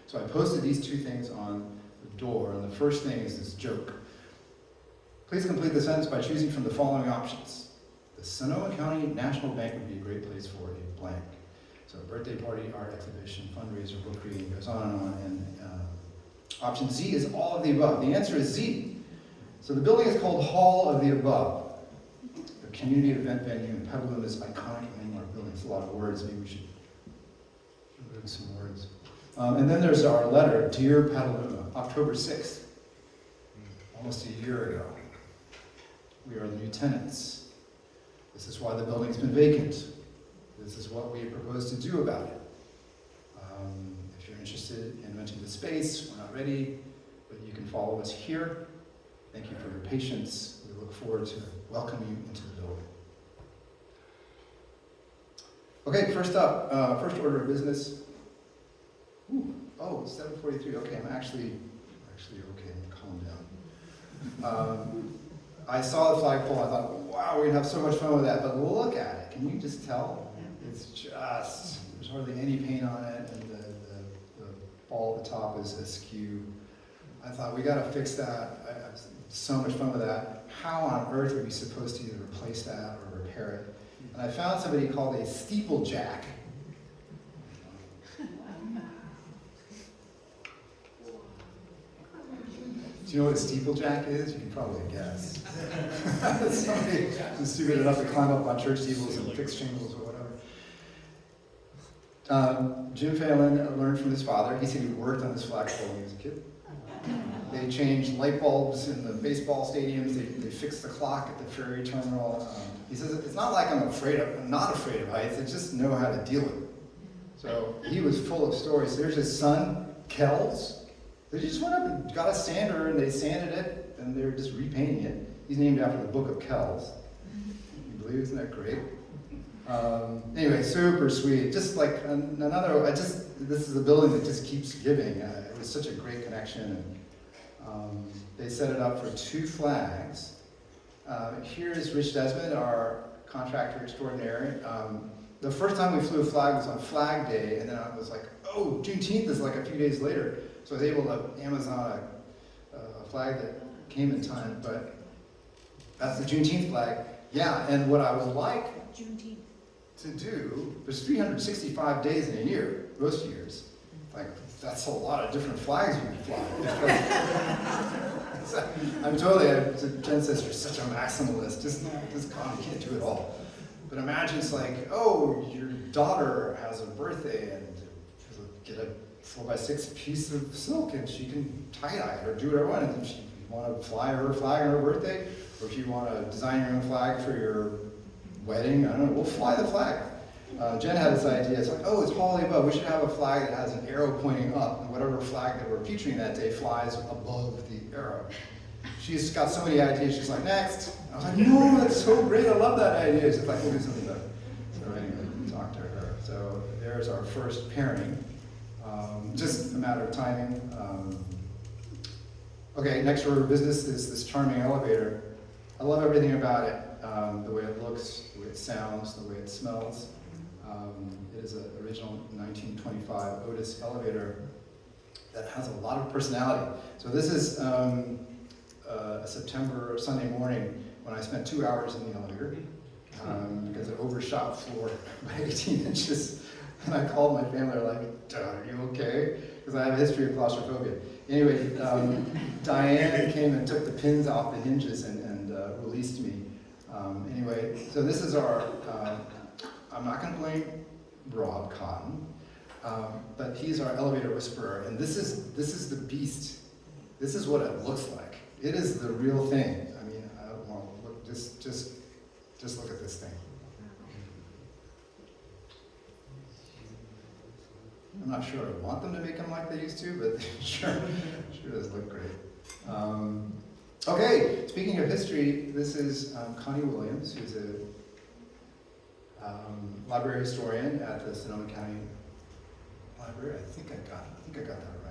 So I posted these 2 things on the door, and the first thing is this joke. Please complete the sentence by choosing from the following options. The Sonoma County National Bank would be a great place for a blank. So birthday party, art exhibition, fundraiser, book reading, goes on and on. And option Z is all of the above. The answer is Z. So the building is called Hall of the Above, a community event venue in Petaluma's iconic landmark building. It's a lot of words. Maybe we should remove some words. And then there's our letter, Dear Petaluma, October 6th, almost a year ago. We are the new tenants. This is why the building's been vacant. This is what we propose to do about it. If you're interested in renting the space, we're not ready, but you can follow us here. Thank you for your patience. We look forward to welcoming you into the building. Okay, first up, first order of business. It's 7:43. Okay, I'm actually okay. Calm down. I saw the flagpole. I thought, wow, we're gonna have so much fun with that. But look at it. Can you just tell? It's just, there's hardly any paint on it, and the ball at the top is askew. I thought, we gotta fix that. I had so much fun with that. How on earth are we supposed to either replace that or repair it? And I found somebody called a steeplejack. Do you know what a steeplejack is? You can probably guess. Somebody who's stupid enough to climb up on church steeples and fix shingles or whatever. Jim Phelan learned from his father. He said he worked on this flagpole when he was a kid. They changed light bulbs in the baseball stadiums. They fixed the clock at the ferry terminal. He says, it's not like I'm not afraid of heights. I just know how to deal with it. So he was full of stories. There's his son, Kells. They just went up and got a sander and they sanded it and they're just repainting it. He's named after the book of Kells. You believe, isn't that great? Anyway, super sweet. Just like this is a building that just keeps giving. It was such a great connection. And they set it up for 2 flags. Here's Rich Desmond, our contractor extraordinary. The first time we flew a flag was on Flag Day, and then I was like, oh, Juneteenth is like a few days later. So I was able to Amazon a flag that came in time, but that's the Juneteenth flag. Yeah, and what I would like to do, there's 365 days in a year, most years. Like, that's a lot of different flags you can fly. I'm totally, Jen says you're such a maximalist, just God, you can't do it all. But imagine it's like, oh, your daughter has a birthday and get a 4x6 piece of silk and she can tie-dye it or do whatever you want. And if you want to fly her flag on her birthday, or if you want to design your own flag for your wedding, I don't know, we'll fly the flag. Jen had this idea, it's like, oh, it's Holiday above, we should have a flag that has an arrow pointing up, and whatever flag that we're featuring that day flies above the arrow. She's got so many ideas, she's like, next. I was like, no, that's so great, I love that idea. She's like, we'll do something better. So anyway, we talked to her. So there's our first pairing. Just a matter of timing. Okay, next order of business is this charming elevator. I love everything about it. The way it looks, the way it sounds, the way it smells. It is an original 1925 Otis elevator that has a lot of personality. So this is a September Sunday morning when I spent 2 hours in the elevator because it overshot floor by 18 inches. And I called my family, they're like, are you okay? Because I have a history of claustrophobia. Anyway, Diane came and took the pins off the hinges and released me. Anyway, so this is our, I'm not going to blame Rob Cotton, but he's our elevator whisperer, and this is the beast. This is what it looks like. It is the real thing. I mean, I don't want to look, just look at this thing. I'm not sure I want them to make them like they used to, but sure does look great. Okay, speaking of history, this is Connie Williams, who's a library historian at the Sonoma County Library. I think I got that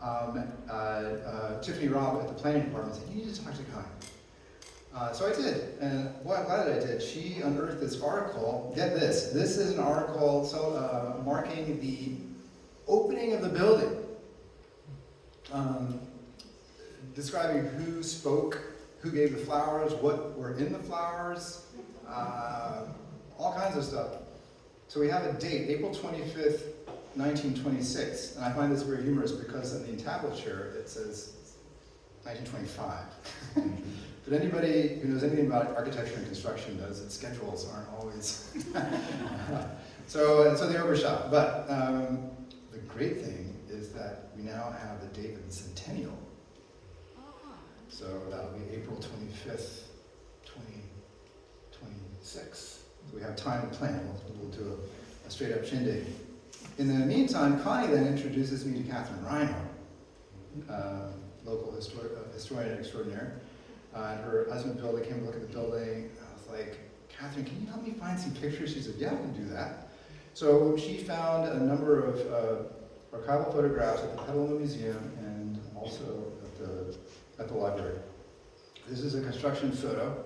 right. Tiffany Robb at the planning department said, you need to talk to Connie. So I did, and boy, I'm glad that I did. She unearthed this article. Get this. This is an article marking the opening of the building, describing who spoke, who gave the flowers, what were in the flowers, all kinds of stuff. So we have a date, April 25th, 1926, and I find this very humorous because in the entablature it says 1925. But anybody who knows anything about architecture and construction knows that schedules aren't always. So they overshot. But the great thing is that we now have the date of the centennial. So that'll be April 25th, 2026. So we have time to plan. We'll do a straight up shindig. In the meantime, Connie then introduces me to Catherine Reinhardt, local historian extraordinaire. And her husband Bill, they came to look at the building. I was like, Catherine, can you help me find some pictures? She said, yeah, I can do that. So she found a number of archival photographs at the Petaluma Museum and also at the library. This is a construction photo.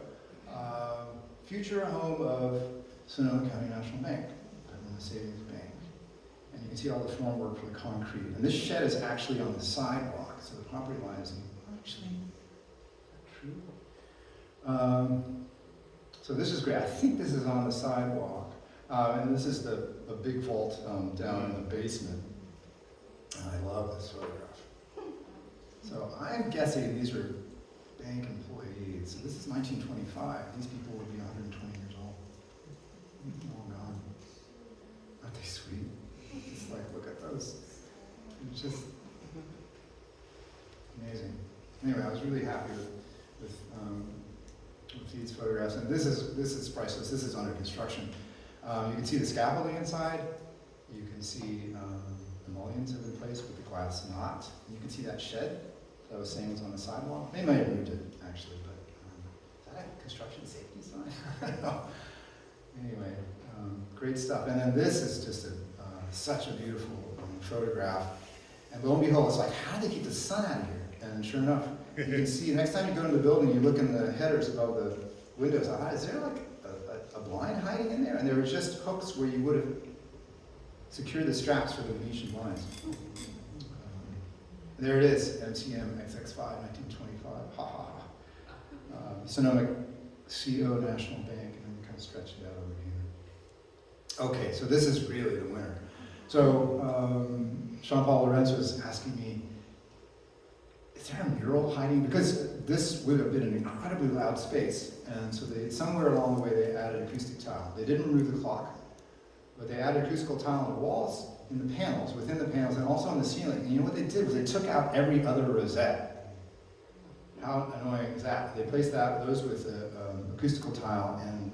Future home of Sonoma County National Bank, Petaluma Savings Bank. And you can see all the formwork for the concrete. And this shed is actually on the sidewalk, so the property line is actually true. So this is great. I think this is on the sidewalk. And this is a big vault down in the basement. And I love this photograph. So I'm guessing these are bank employees. So this is 1925. These people would be 120 years old. Oh God. Aren't they sweet? Just like, look at those. It's just amazing. Anyway, I was really happy with these photographs, and this is priceless. This is under construction. You can see the scaffolding inside. You can see the mullions have been placed with the glass knot. You can see that shed that I was saying was on the sidewalk. They might have moved it actually, but is that a construction safety sign? I don't know. Anyway, great stuff. And then this is just such a beautiful photograph. And lo and behold, it's like, how do they keep the sun out of here? And sure enough, you can see, next time you go into the building, you look in the headers above the windows, is there like a blind hiding in there? And there were just hooks where you would have secured the straps for the Venetian blinds. There it is, MTM XX5, 1925, ha ha ha. Sonoma CO National Bank, and then we kind of stretch it out over here. Okay, so this is really the winner. So Jean Paul Lorenzo was asking me, is there a mural hiding? Because this would have been an incredibly loud space. And so somewhere along the way they added acoustic tile. They didn't remove the clock, but they added acoustical tile on the walls, in the panels, within the panels, and also on the ceiling. And you know what they did was they took out every other rosette. How annoying is that? They placed those with acoustical tile, and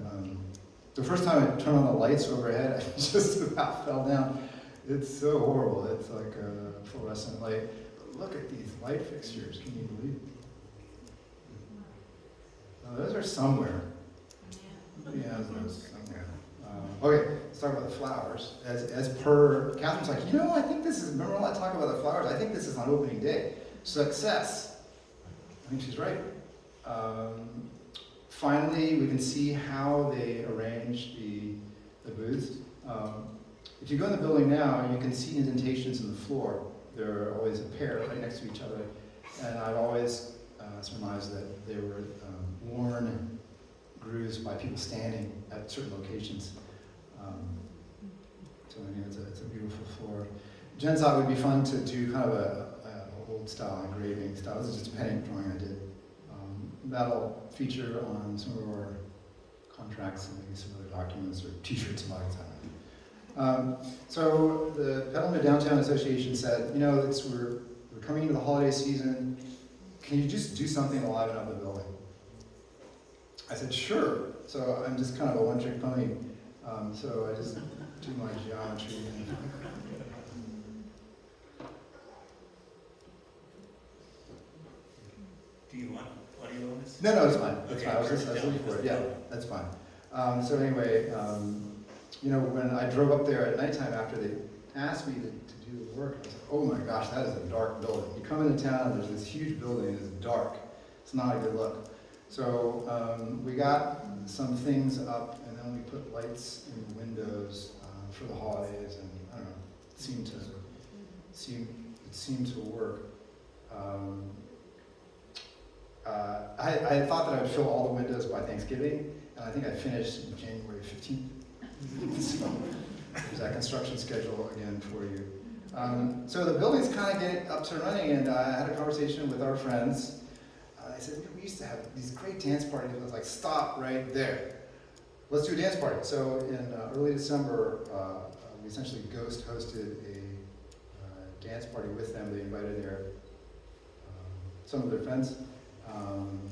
the first time I turned on the lights overhead, I just about fell down. It's so horrible. It's like a fluorescent light. But look at these light fixtures. Can you believe it? Those are somewhere. Yeah, those somewhere. Okay, let's talk about the flowers. As per, Catherine's like, you know, I think this is, remember all I talk about the flowers? I think this is on opening day. Success. I think she's right. Finally, we can see how they arrange the booths. If you go in the building now, you can see indentations in the floor. They're always a pair right next to each other. And I've always surmised that they were worn grooves by people standing at certain locations. So I mean, it's a beautiful floor. Jen thought it would be fun to do kind of a old style engraving style. This is just a pen ink drawing I did. That'll feature on some of our contracts and maybe some other documents or t-shirts and like that. So the Petaluma Downtown Association said, you know, we're coming into the holiday season. Can you just do something to liven up the building? I said, sure. So I'm just kind of a one-trick pony. So I just do my geometry. Do you want audio on this? No, it's fine. That's Okay, fine. I was looking for it. Yeah, that's fine. So anyway, you know, when I drove up there at nighttime after they asked me to do the work, I was like, oh my gosh, that is a dark building. You come into town and there's this huge building and it's dark. It's not a good look. So we got some things up and then we put lights in the windows for the holidays, and I don't know, it seemed to work. I thought that I would fill all the windows by Thanksgiving, and I think I finished January 15th. So there's that construction schedule again for you. So the building's kind of getting up to running, and I had a conversation with our friends. I said, we used to have these great dance parties. I was like, stop right there. Let's do a dance party. So in early December, we essentially ghost hosted a dance party with them. They invited some of their friends, and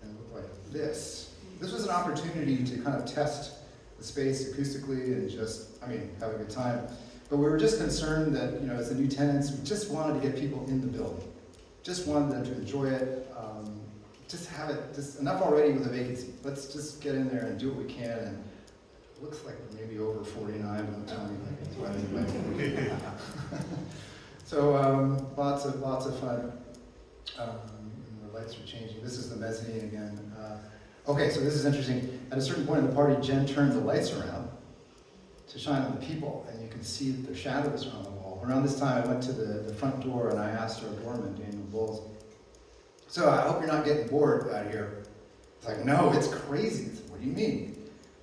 it looked like this. This was an opportunity to kind of test the space acoustically and just, have a good time. But we were just concerned that, as the new tenants, we just wanted to get people in the building. Just wanted them to enjoy it. Just have it, just enough already with a vacancy. Let's just get in there and do what we can. And it looks like we're maybe over 49, but I'm telling you, that's why they invite me. So lots of fun. And the lights are changing. This is the mezzanine again. Okay, so this is interesting. At a certain point in the party, Jen turned the lights around to shine on the people, and you can see that their shadows are on the wall. Around this time, I went to the front door and I asked our doorman, Daniel Bowles, so I hope you're not getting bored out here. It's like, no, it's crazy. It's like, what do you mean?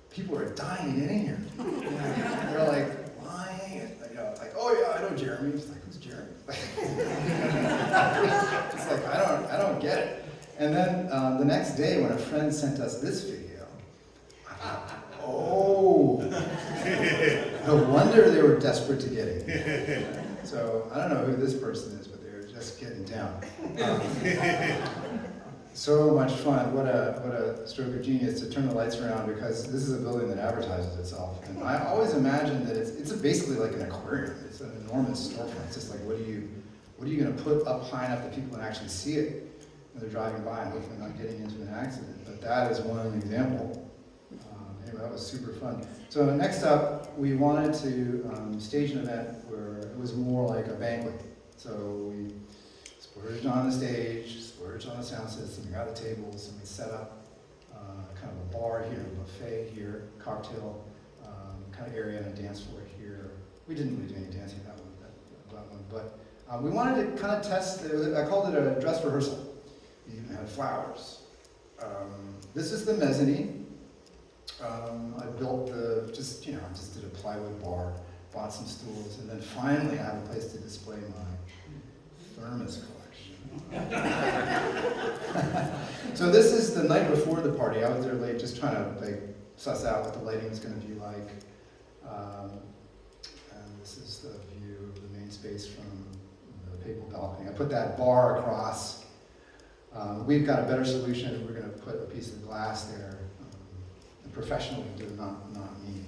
People are dying to get in here. They're like, why? Like, oh yeah, I know Jeremy. It's like, who's Jeremy? It's like, I don't get it. And then the next day, when a friend sent us this video, I thought, oh, no wonder they were desperate to get in. So I don't know who this person is, but they're just getting down. So much fun. What a stroke of genius to turn the lights around, because this is a building that advertises itself. And I always imagine that it's basically like an aquarium. It's an enormous storefront. It's just like, what are you going to put up high enough that people can actually see it when they're driving by and hopefully not getting into an accident. But that is one example. Anyway, that was super fun. So next up, we wanted to stage an event where it was more like a banquet. So we splurged on the stage, splurged on the sound system, we got the tables, and we set up kind of a bar here, a buffet here, cocktail kind of area, and a dance floor here. We didn't really do any dancing that one, but we wanted to kind of test, I called it a dress rehearsal. We even had flowers. This is the mezzanine. I built I just did a plywood bar, bought some stools, and then finally I have a place to display my thermos collection. So this is the night before the party. I was there late just trying to like suss out what the lighting was going to be like. And this is the view of the main space from the papal balcony. I put that bar across. We've got a better solution. We're going to put a piece of glass there. A professional will do it, not me.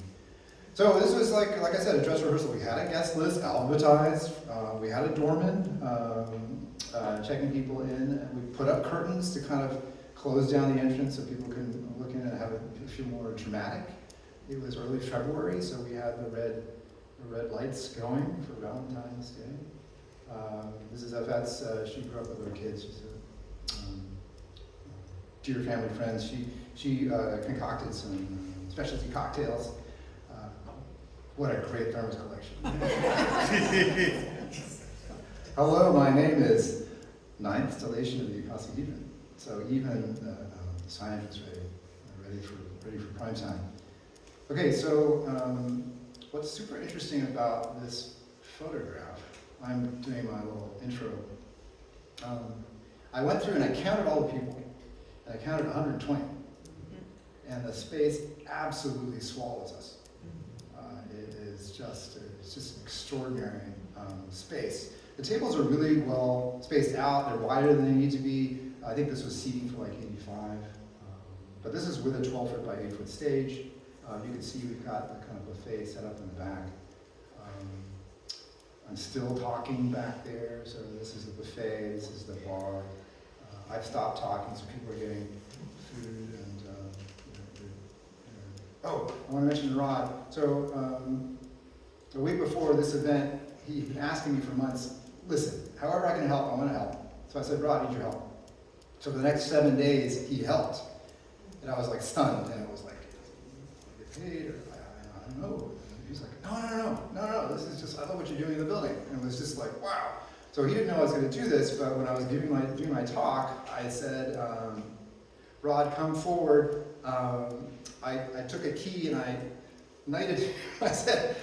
So this was like I said, a dress rehearsal. We had a guest list alphabetized. We had a doorman checking people in. And we put up curtains to kind of close down the entrance so people can look in and have it feel more dramatic. It was early February, so we had the red lights going for Valentine's Day. This is Yvette's, she grew up with her kids. She's a dear family friend. She concocted some specialty cocktails. What a great thermos collection. Hello, my name is Ninth Installation of the Castor. So even the science is ready for prime time. Okay, so what's super interesting about this photograph, I'm doing my little intro. I went through and I counted all the people, and I counted 120. And the space absolutely swallows us. It's just an extraordinary space. The tables are really well spaced out. They're wider than they need to be. I think this was seating for like 85. But this is with a 12-foot by 8-foot stage. You can see we've got the kind of buffet set up in the back. I'm still talking back there. So this is the buffet. This is the bar. I've stopped talking, so people are getting food. And oh, I want to mention Rod. So the week before this event, he'd been asking me for months, listen, however I can help, I want to help. So I said, Rod, I need your help. So for the next 7 days, he helped. And I was like stunned, and it was like, get paid, or I don't know. And he's like, no, this is just, I love what you're doing in the building. And it was just like, wow. So he didn't know I was going to do this, but when I was doing my talk, I said, Rod, come forward. I took a key and I knighted, I said,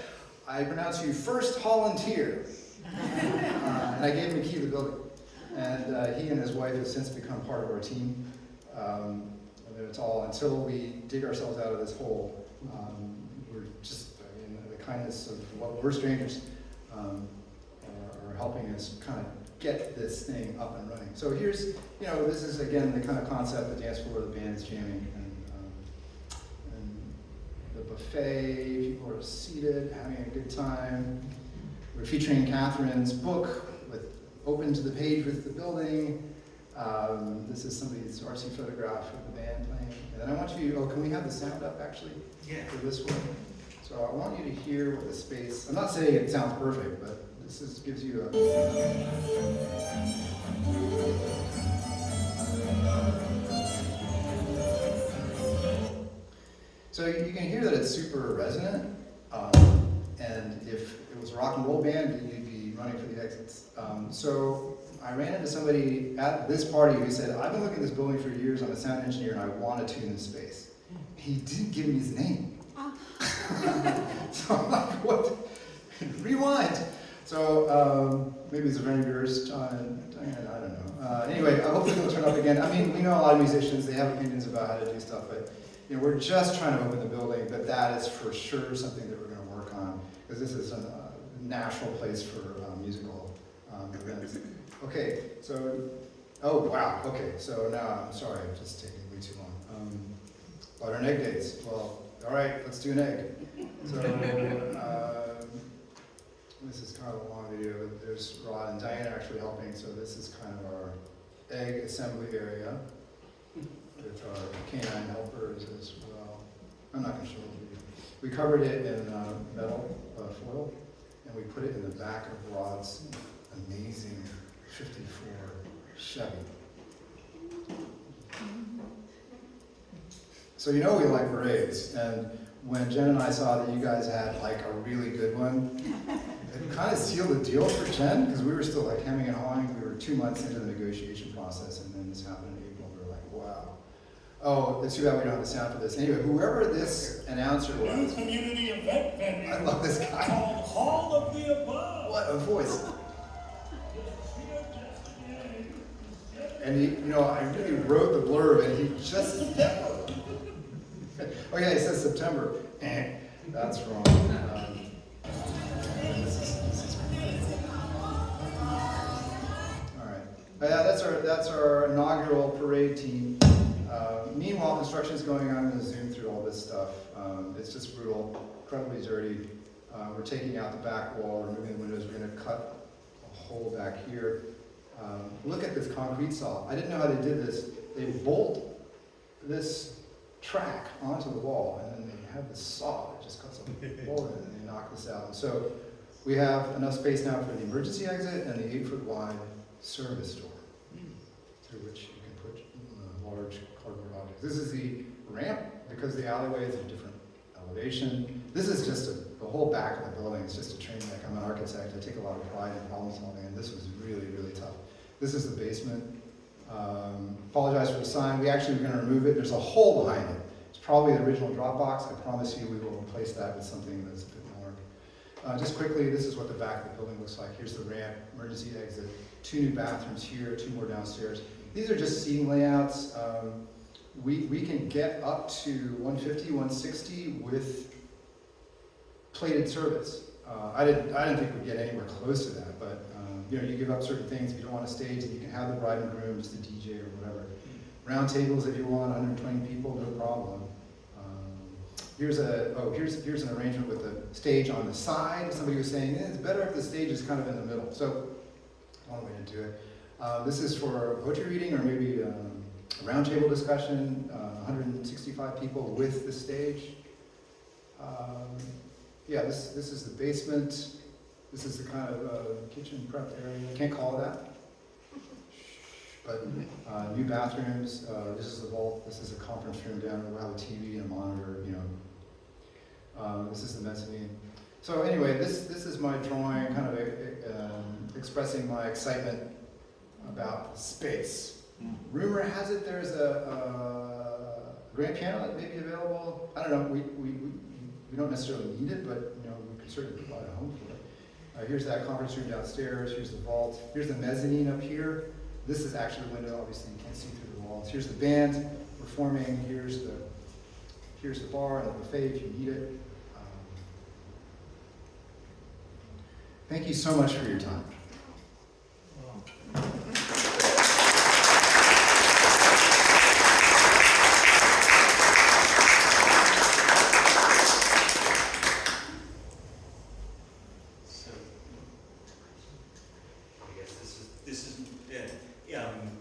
I pronounce you first volunteer. And I gave him a key to the building. And he and his wife have since become part of our team. It's all, until we dig ourselves out of this hole, we're just, the kindness of what we're strangers are helping us kind of get this thing up and running. So here's, this is again the kind of concept, the dance floor, the band is jamming, and the buffet, people are seated, having a good time. We're featuring Catherine's book, open to the page with the building. This is somebody's RC photograph of the band playing. And then I want you, can we have the sound up actually? Yeah. For this one? So I want you to hear what the space, I'm not saying it sounds perfect, but this gives you a... So you can hear that it's super resonant, and if it was a rock and roll band, you'd be running for the exits. So I ran into somebody at this party who said, I've been looking at this building for years, I'm a sound engineer, and I want to tune this space. He didn't give me his name. So I'm like, what? Rewind. So maybe it's a friend of yours, John, I don't know. Anyway, hopefully it'll turn up again. I mean, we know a lot of musicians, they have opinions about how to do stuff, but we're just trying to open the building, but that is for sure something that we're going to work on, because this is a natural place for musical events. Okay, so, oh wow, okay, so now, I'm sorry, I'm just taking way too long. Butter and egg days, well, all right, let's do an egg. So, this is kind of a long video, but there's Rod and Diana actually helping, so this is kind of our egg assembly area with our canine helpers as well. I'm not going to show you. We covered it in metal foil, and we put it in the back of Rod's amazing 54 Chevy. So we like parades, and when Jen and I saw that you guys had like a really good one, it kind of sealed the deal for Jen, because we were still like hemming and hawing. We were 2 months into the negotiation process, and then this happened in April. We were like, wow. Oh, it's too bad we don't have the sound for this. Anyway, whoever this announcer New was, community event venue. I love this guy. Called Hall of the Above. What a voice. And he, I really wrote the blurb and he just, oh yeah, it says September. That's wrong. All right. That's our inaugural parade team. Meanwhile, construction is going on. I'm going to zoom through all this stuff. It's just brutal, incredibly dirty. We're taking out the back wall, removing the windows. We're going to cut a hole back here. Look at this concrete saw. I didn't know how they did this. They bolt this track onto the wall, and then they have this saw that just cuts a hole in it, and they knock this out. And so we have enough space now for the emergency exit and the 8-foot wide service door, through which you can put large cardboard objects. This is the ramp, because the alleyway is a different elevation. This is just the whole back of the building is just a train wreck. I'm an architect. I take a lot of pride in problem solving, and this was really, really tough. This is the basement. Apologize for the sign. We actually were going to remove it. There's a hole behind it. It's probably the original drop box. I promise you we will replace that with something that's a bit more. Just quickly, this is what the back of the building looks like. Here's the ramp, emergency exit, 2 new bathrooms here, 2 more downstairs. These are just seating layouts. We can get up to 150, 160 with plated service. I didn't think we'd get anywhere close to that, but you give up certain things if you don't want to stage, and you can have the bride and groom, just the DJ or whatever. Round tables if you want, 120 people, no problem. Here's an arrangement with the stage on the side. Somebody was saying it's better if the stage is kind of in the middle. So one way to do it. This is for poetry reading or maybe a round table discussion. 165 people with the stage. Yeah, this is the basement. This is the kind of kitchen prep area. Can't call it that. But new bathrooms. This is the vault. This is a conference room down there. We'll have a TV and a monitor. This is the mezzanine. So anyway, this is my drawing, kind of expressing my excitement about space. Rumor has it there's a grand piano that may be available. I don't know. We don't necessarily need it, but we could certainly provide a home for it. Here's that conference room downstairs. Here's the vault. Here's the mezzanine up here. This is actually the window. Obviously, you can't see through the walls. Here's the band performing. Here's the bar and the buffet if you need it. Thank you so much for your time.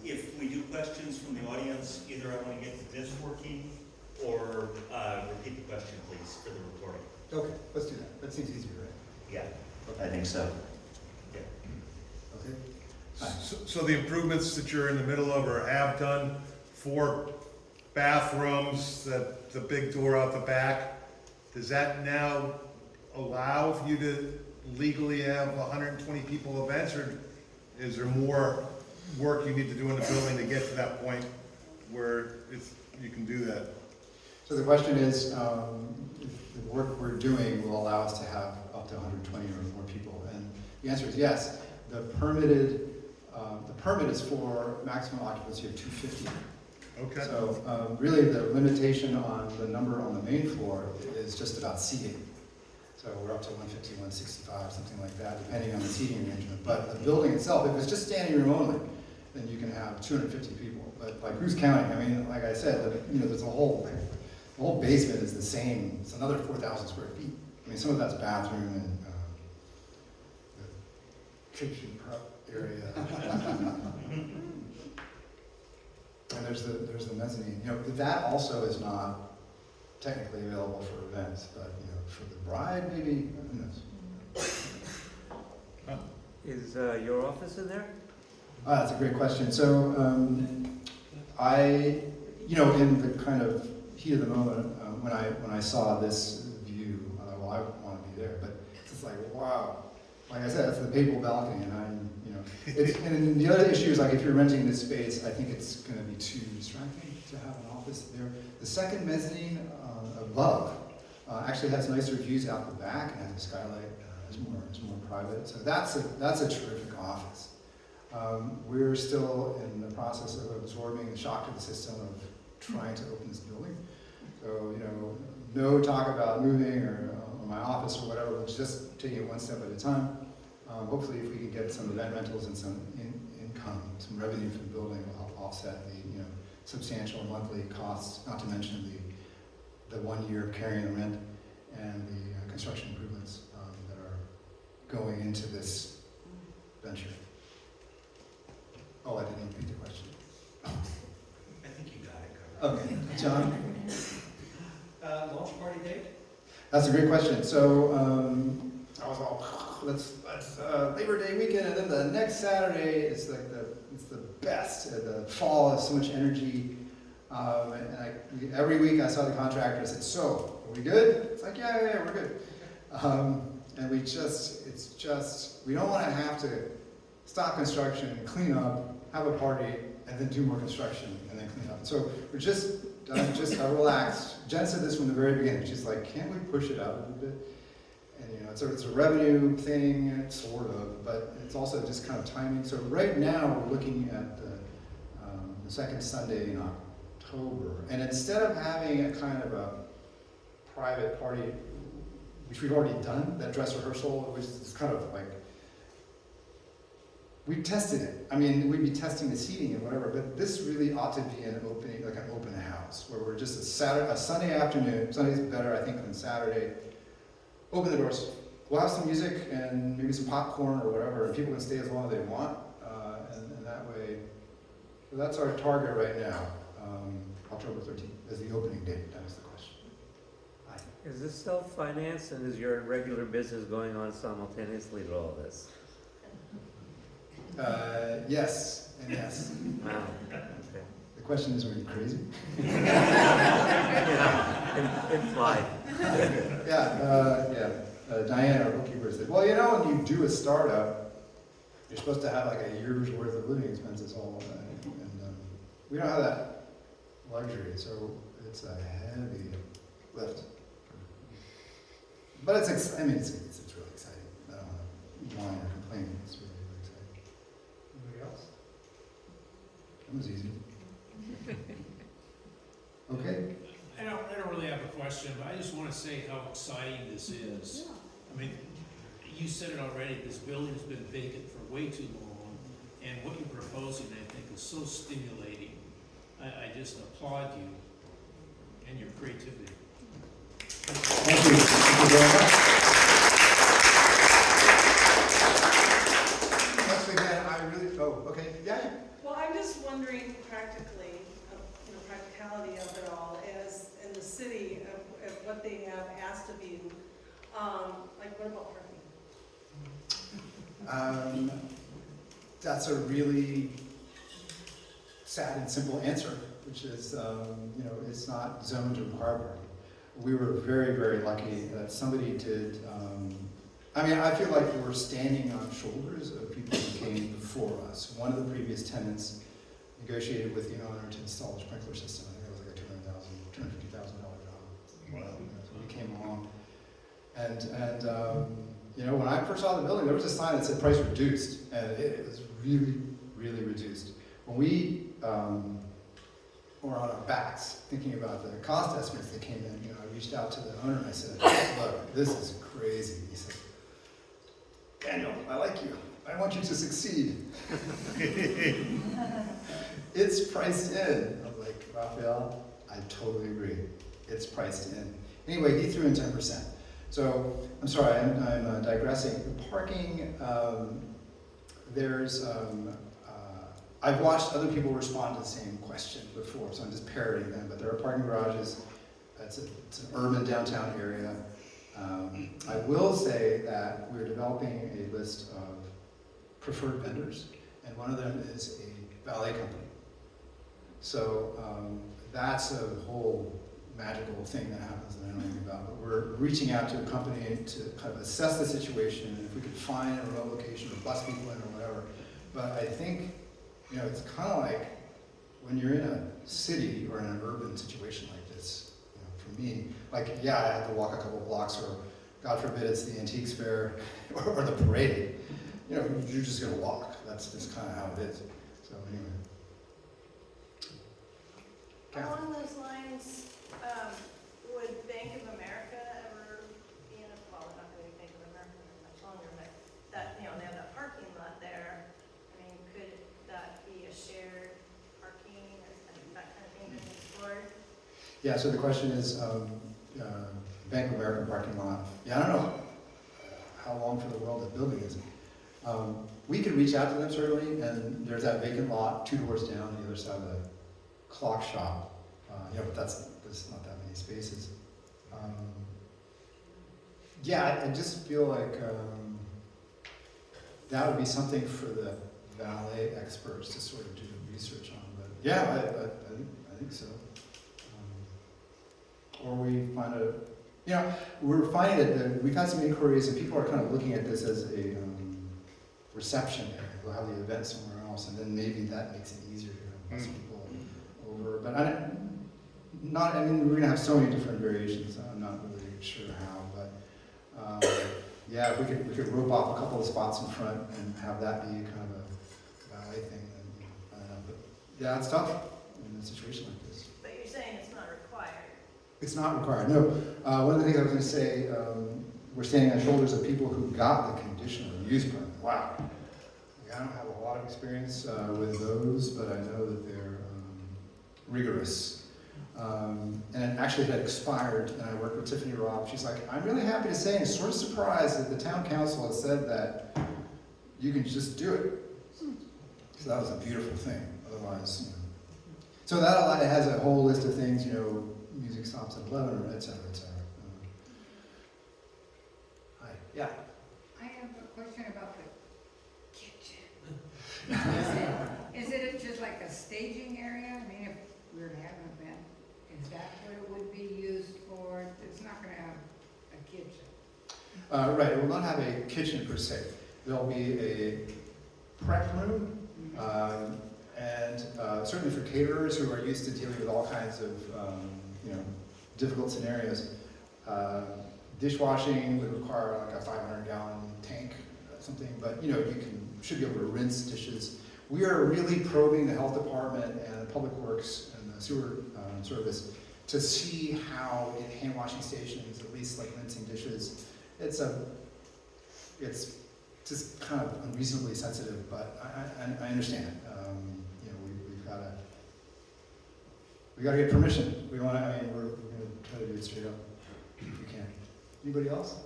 If we do questions from the audience, either I want to get this working or repeat the question, please, for the recording. Okay, let's do that. That seems easier, right? Yeah, I think so. Yeah. Okay. So the improvements that you're in the middle of or have done, 4 bathrooms, the big door out the back, does that now allow you to legally have 120 people events, or is there more work you need to do in the building to get to that point where you can do that? So the question is, if the work we're doing will allow us to have up to 120 or more people, and the answer is yes. The permit is for maximum occupancy of 250. Okay. So really the limitation on the number on the main floor is just about seating. So we're up to 150, 165, something like that, depending on the seating arrangement. But the building itself, if it's just standing room only, then you can have 250 people. But by Cruz County, I mean, like I said, there's the whole basement is the same. It's another 4,000 square feet. I mean, some of that's bathroom and the kitchen prep area. And there's the mezzanine. That also is not technically available for events, but for the bride, maybe, who knows? Is your office in there? That's a great question. So I, in the kind of heat of the moment, when I saw this view, I thought, well, I want to be there. But it's like, wow. Like I said, it's the papal balcony, and I'm, And the other issue is like if you're renting this space, I think it's gonna be too distracting to have an office there. The second mezzanine above actually has nicer views out the back and has a skylight. It's more private. So that's a terrific office. We're still in the process of absorbing the shock to the system of trying to open this building. So, you know, no talk about moving or my office or whatever, we're just taking it one step at a time. Hopefully if we can get some event rentals and some income, some revenue from the building will help offset the, you know, substantial monthly costs, not to mention the 1 year of carrying the rent and the construction improvements that are going into this venture. Oh, I didn't repeat the question. I think you got it covered. Okay, John? Launch party date? That's a great question. So I was all, let's Labor Day weekend, and then the next Saturday is like it's the best. The fall has so much energy, and every week I saw the contractor. I said, "So, are we good?" It's like, "Yeah, we're good." And we don't want to have to stop construction, clean up, have a party, and then do more construction, and then clean up. So we're just relaxed. Jen said this from the very beginning. She's like, "Can't we push it out a little bit?" And you know, it's a revenue thing, sort of, but it's also just kind of timing. So right now we're looking at the second Sunday in October, and instead of having a kind of a private party, which we've already done, that dress rehearsal, which is kind of like, we tested it. I mean, we'd be testing the seating and whatever, but this really ought to be an opening, like an open house, where we're just a Sunday afternoon. Sunday's better, I think, than Saturday. Open the doors. We'll have some music and maybe some popcorn or whatever, and people can stay as long as they want. And that way, so that's our target right now. October 13th is the opening date. That was the question. Hi. Is this self-financed, and is your regular business going on simultaneously to all this? Yes and yes. Wow. Okay. The question is, are you crazy? Implied. Diane, our bookkeeper, said, well, you know, when you do a startup, you're supposed to have like a year's worth of living expenses all of that. And we don't have that luxury, so it's a heavy lift. But it's really exciting. I don't want to whine or complain. It's really, really exciting. Anybody else? That was easy. Okay. I don't really have a question, but I just want to say how exciting this is. I mean, you said it already, this building's been vacant for way too long, and what you're proposing, I think, is so stimulating. I just applaud you and your creativity. Thank you. Thank you very much. Once again, I really, okay, yeah. Well, I'm just wondering practically, practicality of it all, as in the city, of what they have asked of you. Like, what about parking? That's a really sad and simple answer, which is, it's not zoned to require parking. We were very, very lucky that somebody did, I feel like we're standing on shoulders of people who came before us. One of the previous tenants negotiated with the owner to install a sprinkler system. I think it was like a $250,000 job. Wow. So we came along. And when I first saw the building, there was a sign that said price reduced, and it was really, really reduced. When we were on our backs thinking about the cost estimates that came in, I reached out to the owner and I said, look, this is crazy. He said, Daniel, I like you. I want you to succeed. It's priced in. I was like, Raphael, I totally agree. It's priced in. Anyway, he threw in 10%. So, I'm sorry, I'm digressing. The parking, I've watched other people respond to the same question before, so I'm just parroting them, but there are parking garages. It's an urban downtown area. I will say that we're developing a list of preferred vendors, and one of them is a valet company. So that's a whole magical thing that happens that I don't know anything about, but we're reaching out to a company to kind of assess the situation, and if we could find a remote location or bus people in or whatever, But I think, you know, it's kind of like when you're in a city or in an urban situation like this, you know, for me, like, yeah, I have to walk a couple blocks, or God forbid it's the antiques fair or the parade. You know, you're just gonna walk. That's just kind of how it is. So anyway. Along those lines, would Bank of America ever be in a, well, they're not gonna be Bank of America for much longer, but that, you know, they have that parking lot there. I mean, could that be a shared parking or that kind of thing being explored? Yeah, so the question is, Bank of America parking lot. Yeah, I don't know how long for the world that building is. We could reach out to them certainly, and there's that vacant lot 2 doors down on the other side of the clock shop. You know, but there's not that many spaces. Yeah, I just feel like that would be something for the valet experts to sort of do the research on. But yeah, I think so. Or we find a, you know, we're finding that we've had some inquiries and people are kind of looking at this as a reception area. We'll have the event somewhere else, and then maybe that makes it easier to have less people over. But I mean, we're gonna have so many different variations. I'm not really sure how, but yeah, if we could rope off a couple of spots in front and have that be kind of a valet thing, then I don't know. But yeah, it's tough in a situation like this. But you're saying it's not required? It's not required, no. One of the things I was going to say, we're standing on the shoulders of people who got the conditional use permit. Wow. I don't have a lot of experience with those, but I know that they're rigorous. And it actually had expired, and I worked with Tiffany Robb. She's like, I'm really happy to say, and sort of surprised that the town council has said that you can just do it. So that was a beautiful thing. Otherwise, you know. So that it has a whole list of things, you know, music stops at 11, or et cetera, et cetera. Hi, yeah. I have a question about the kitchen. Is it just like a staging area? I mean, if we were to have an event, is that what it would be used for? It's not gonna have a kitchen. Right, it will not have a kitchen per se. There'll be a prep room, and certainly for caterers who are used to dealing with all kinds of you know, difficult scenarios. Dishwashing would require like a 500-gallon tank, something, but you know, should be able to rinse dishes. We are really probing the health department and the public works and the sewer service to see how in hand washing stations, at least like rinsing dishes, it's just kind of unreasonably sensitive, but I understand. You know, we gotta get permission. We're gonna try to do it straight up if we can. Anybody else?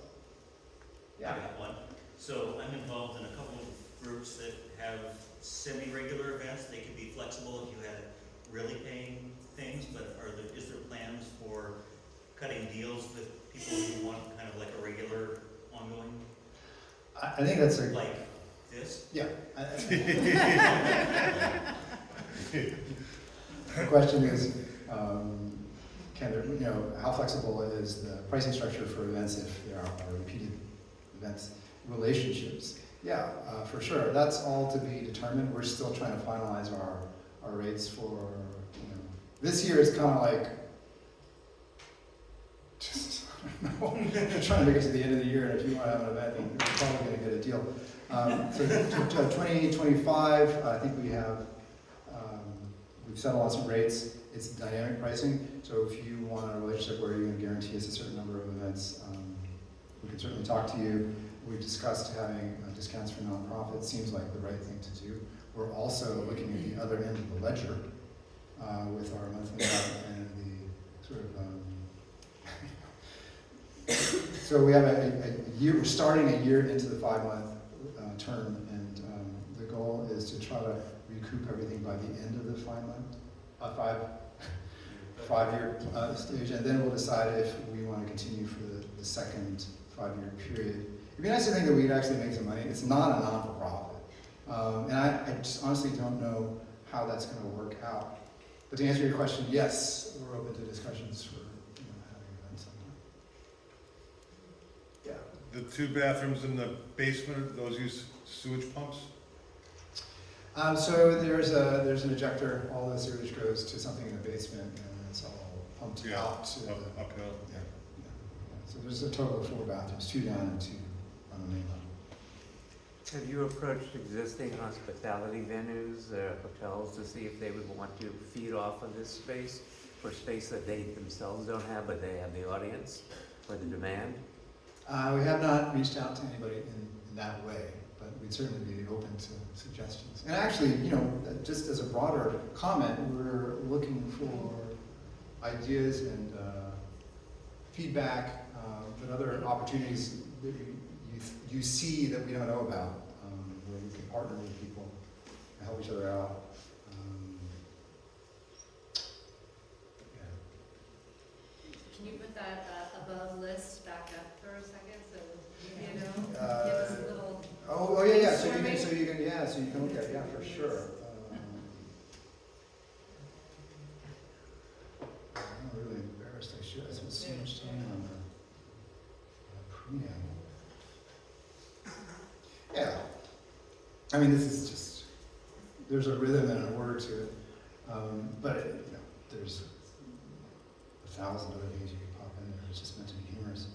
Yeah. I got one. So I'm involved in a couple of groups that have semi-regular events. They could be flexible if you had really paying things, but is there plans for cutting deals with people who want kind of like a regular ongoing? I think that's like this? Yeah. The question is, how flexible is the pricing structure for events if there are repeated events, relationships? Yeah, for sure. That's all to be determined. We're still trying to finalize our rates for, this year is kind of like, just, I don't know, trying to make it to the end of the year, and if you want to have an event, you're probably going to get a deal. So 2025, I think we've settled on some rates. It's dynamic pricing, so if you want a relationship where you're going to guarantee us a certain number of events, we can certainly talk to you. We've discussed having discounts for nonprofits. Seems like the right thing to do. We're also looking at the other end of the ledger with our monthly and the sort of. So we have a year. We're starting a year into the 5-month term, and the goal is to try to recoup everything by the end of the 5-year stage, and then we'll decide if we want to continue for the second 5-year period. It'd be nice to think that we'd actually make some money. It's not a non-for-profit, and I just honestly don't know how that's going to work out. But to answer your question, yes, we're open to discussions for having events somewhere. Yeah. The 2 bathrooms in the basement, those use sewage pumps? So there's an ejector, all the sewage goes to something in the basement, and it's all pumped Yeah, out to the. uphill. Yeah. So there's a total of 4 bathrooms, 2 down and 2 on the main level. Have you approached existing hospitality venues, hotels, to see if they would want to feed off of this space, for space that they themselves don't have, but they have the audience or the demand? We have not reached out to anybody in that way, but we'd certainly be open to suggestions. And actually, you know, just as a broader comment, we're looking for ideas and feedback, and other opportunities that you see that we don't know about, where we can partner with people and help each other out. Can you put that above list back up for a second, so, you know, give us a little. Oh yeah, so you can brainstorming? look at it, yeah, for sure. I'm really embarrassed, I spent so much time on the preamble. Yeah, I mean, this is just, there's a rhythm and an order to it, but you know, there's 1,000 other things you can pop in there, it's just meant to be humorous.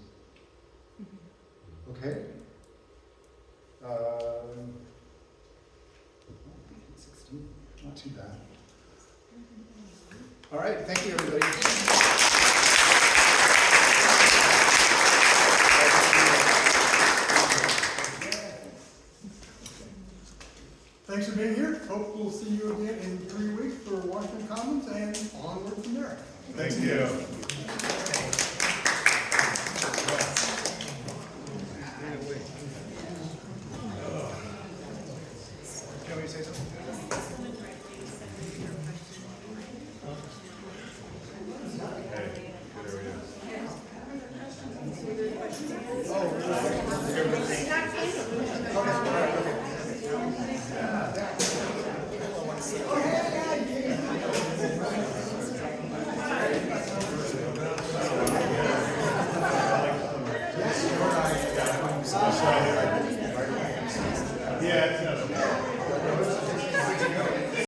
Okay. 16, not too bad. All right, thank you, everybody. Thanks for being here. Hope we'll see you again in 3 weeks for Washington Commons and onward from there. Thank you.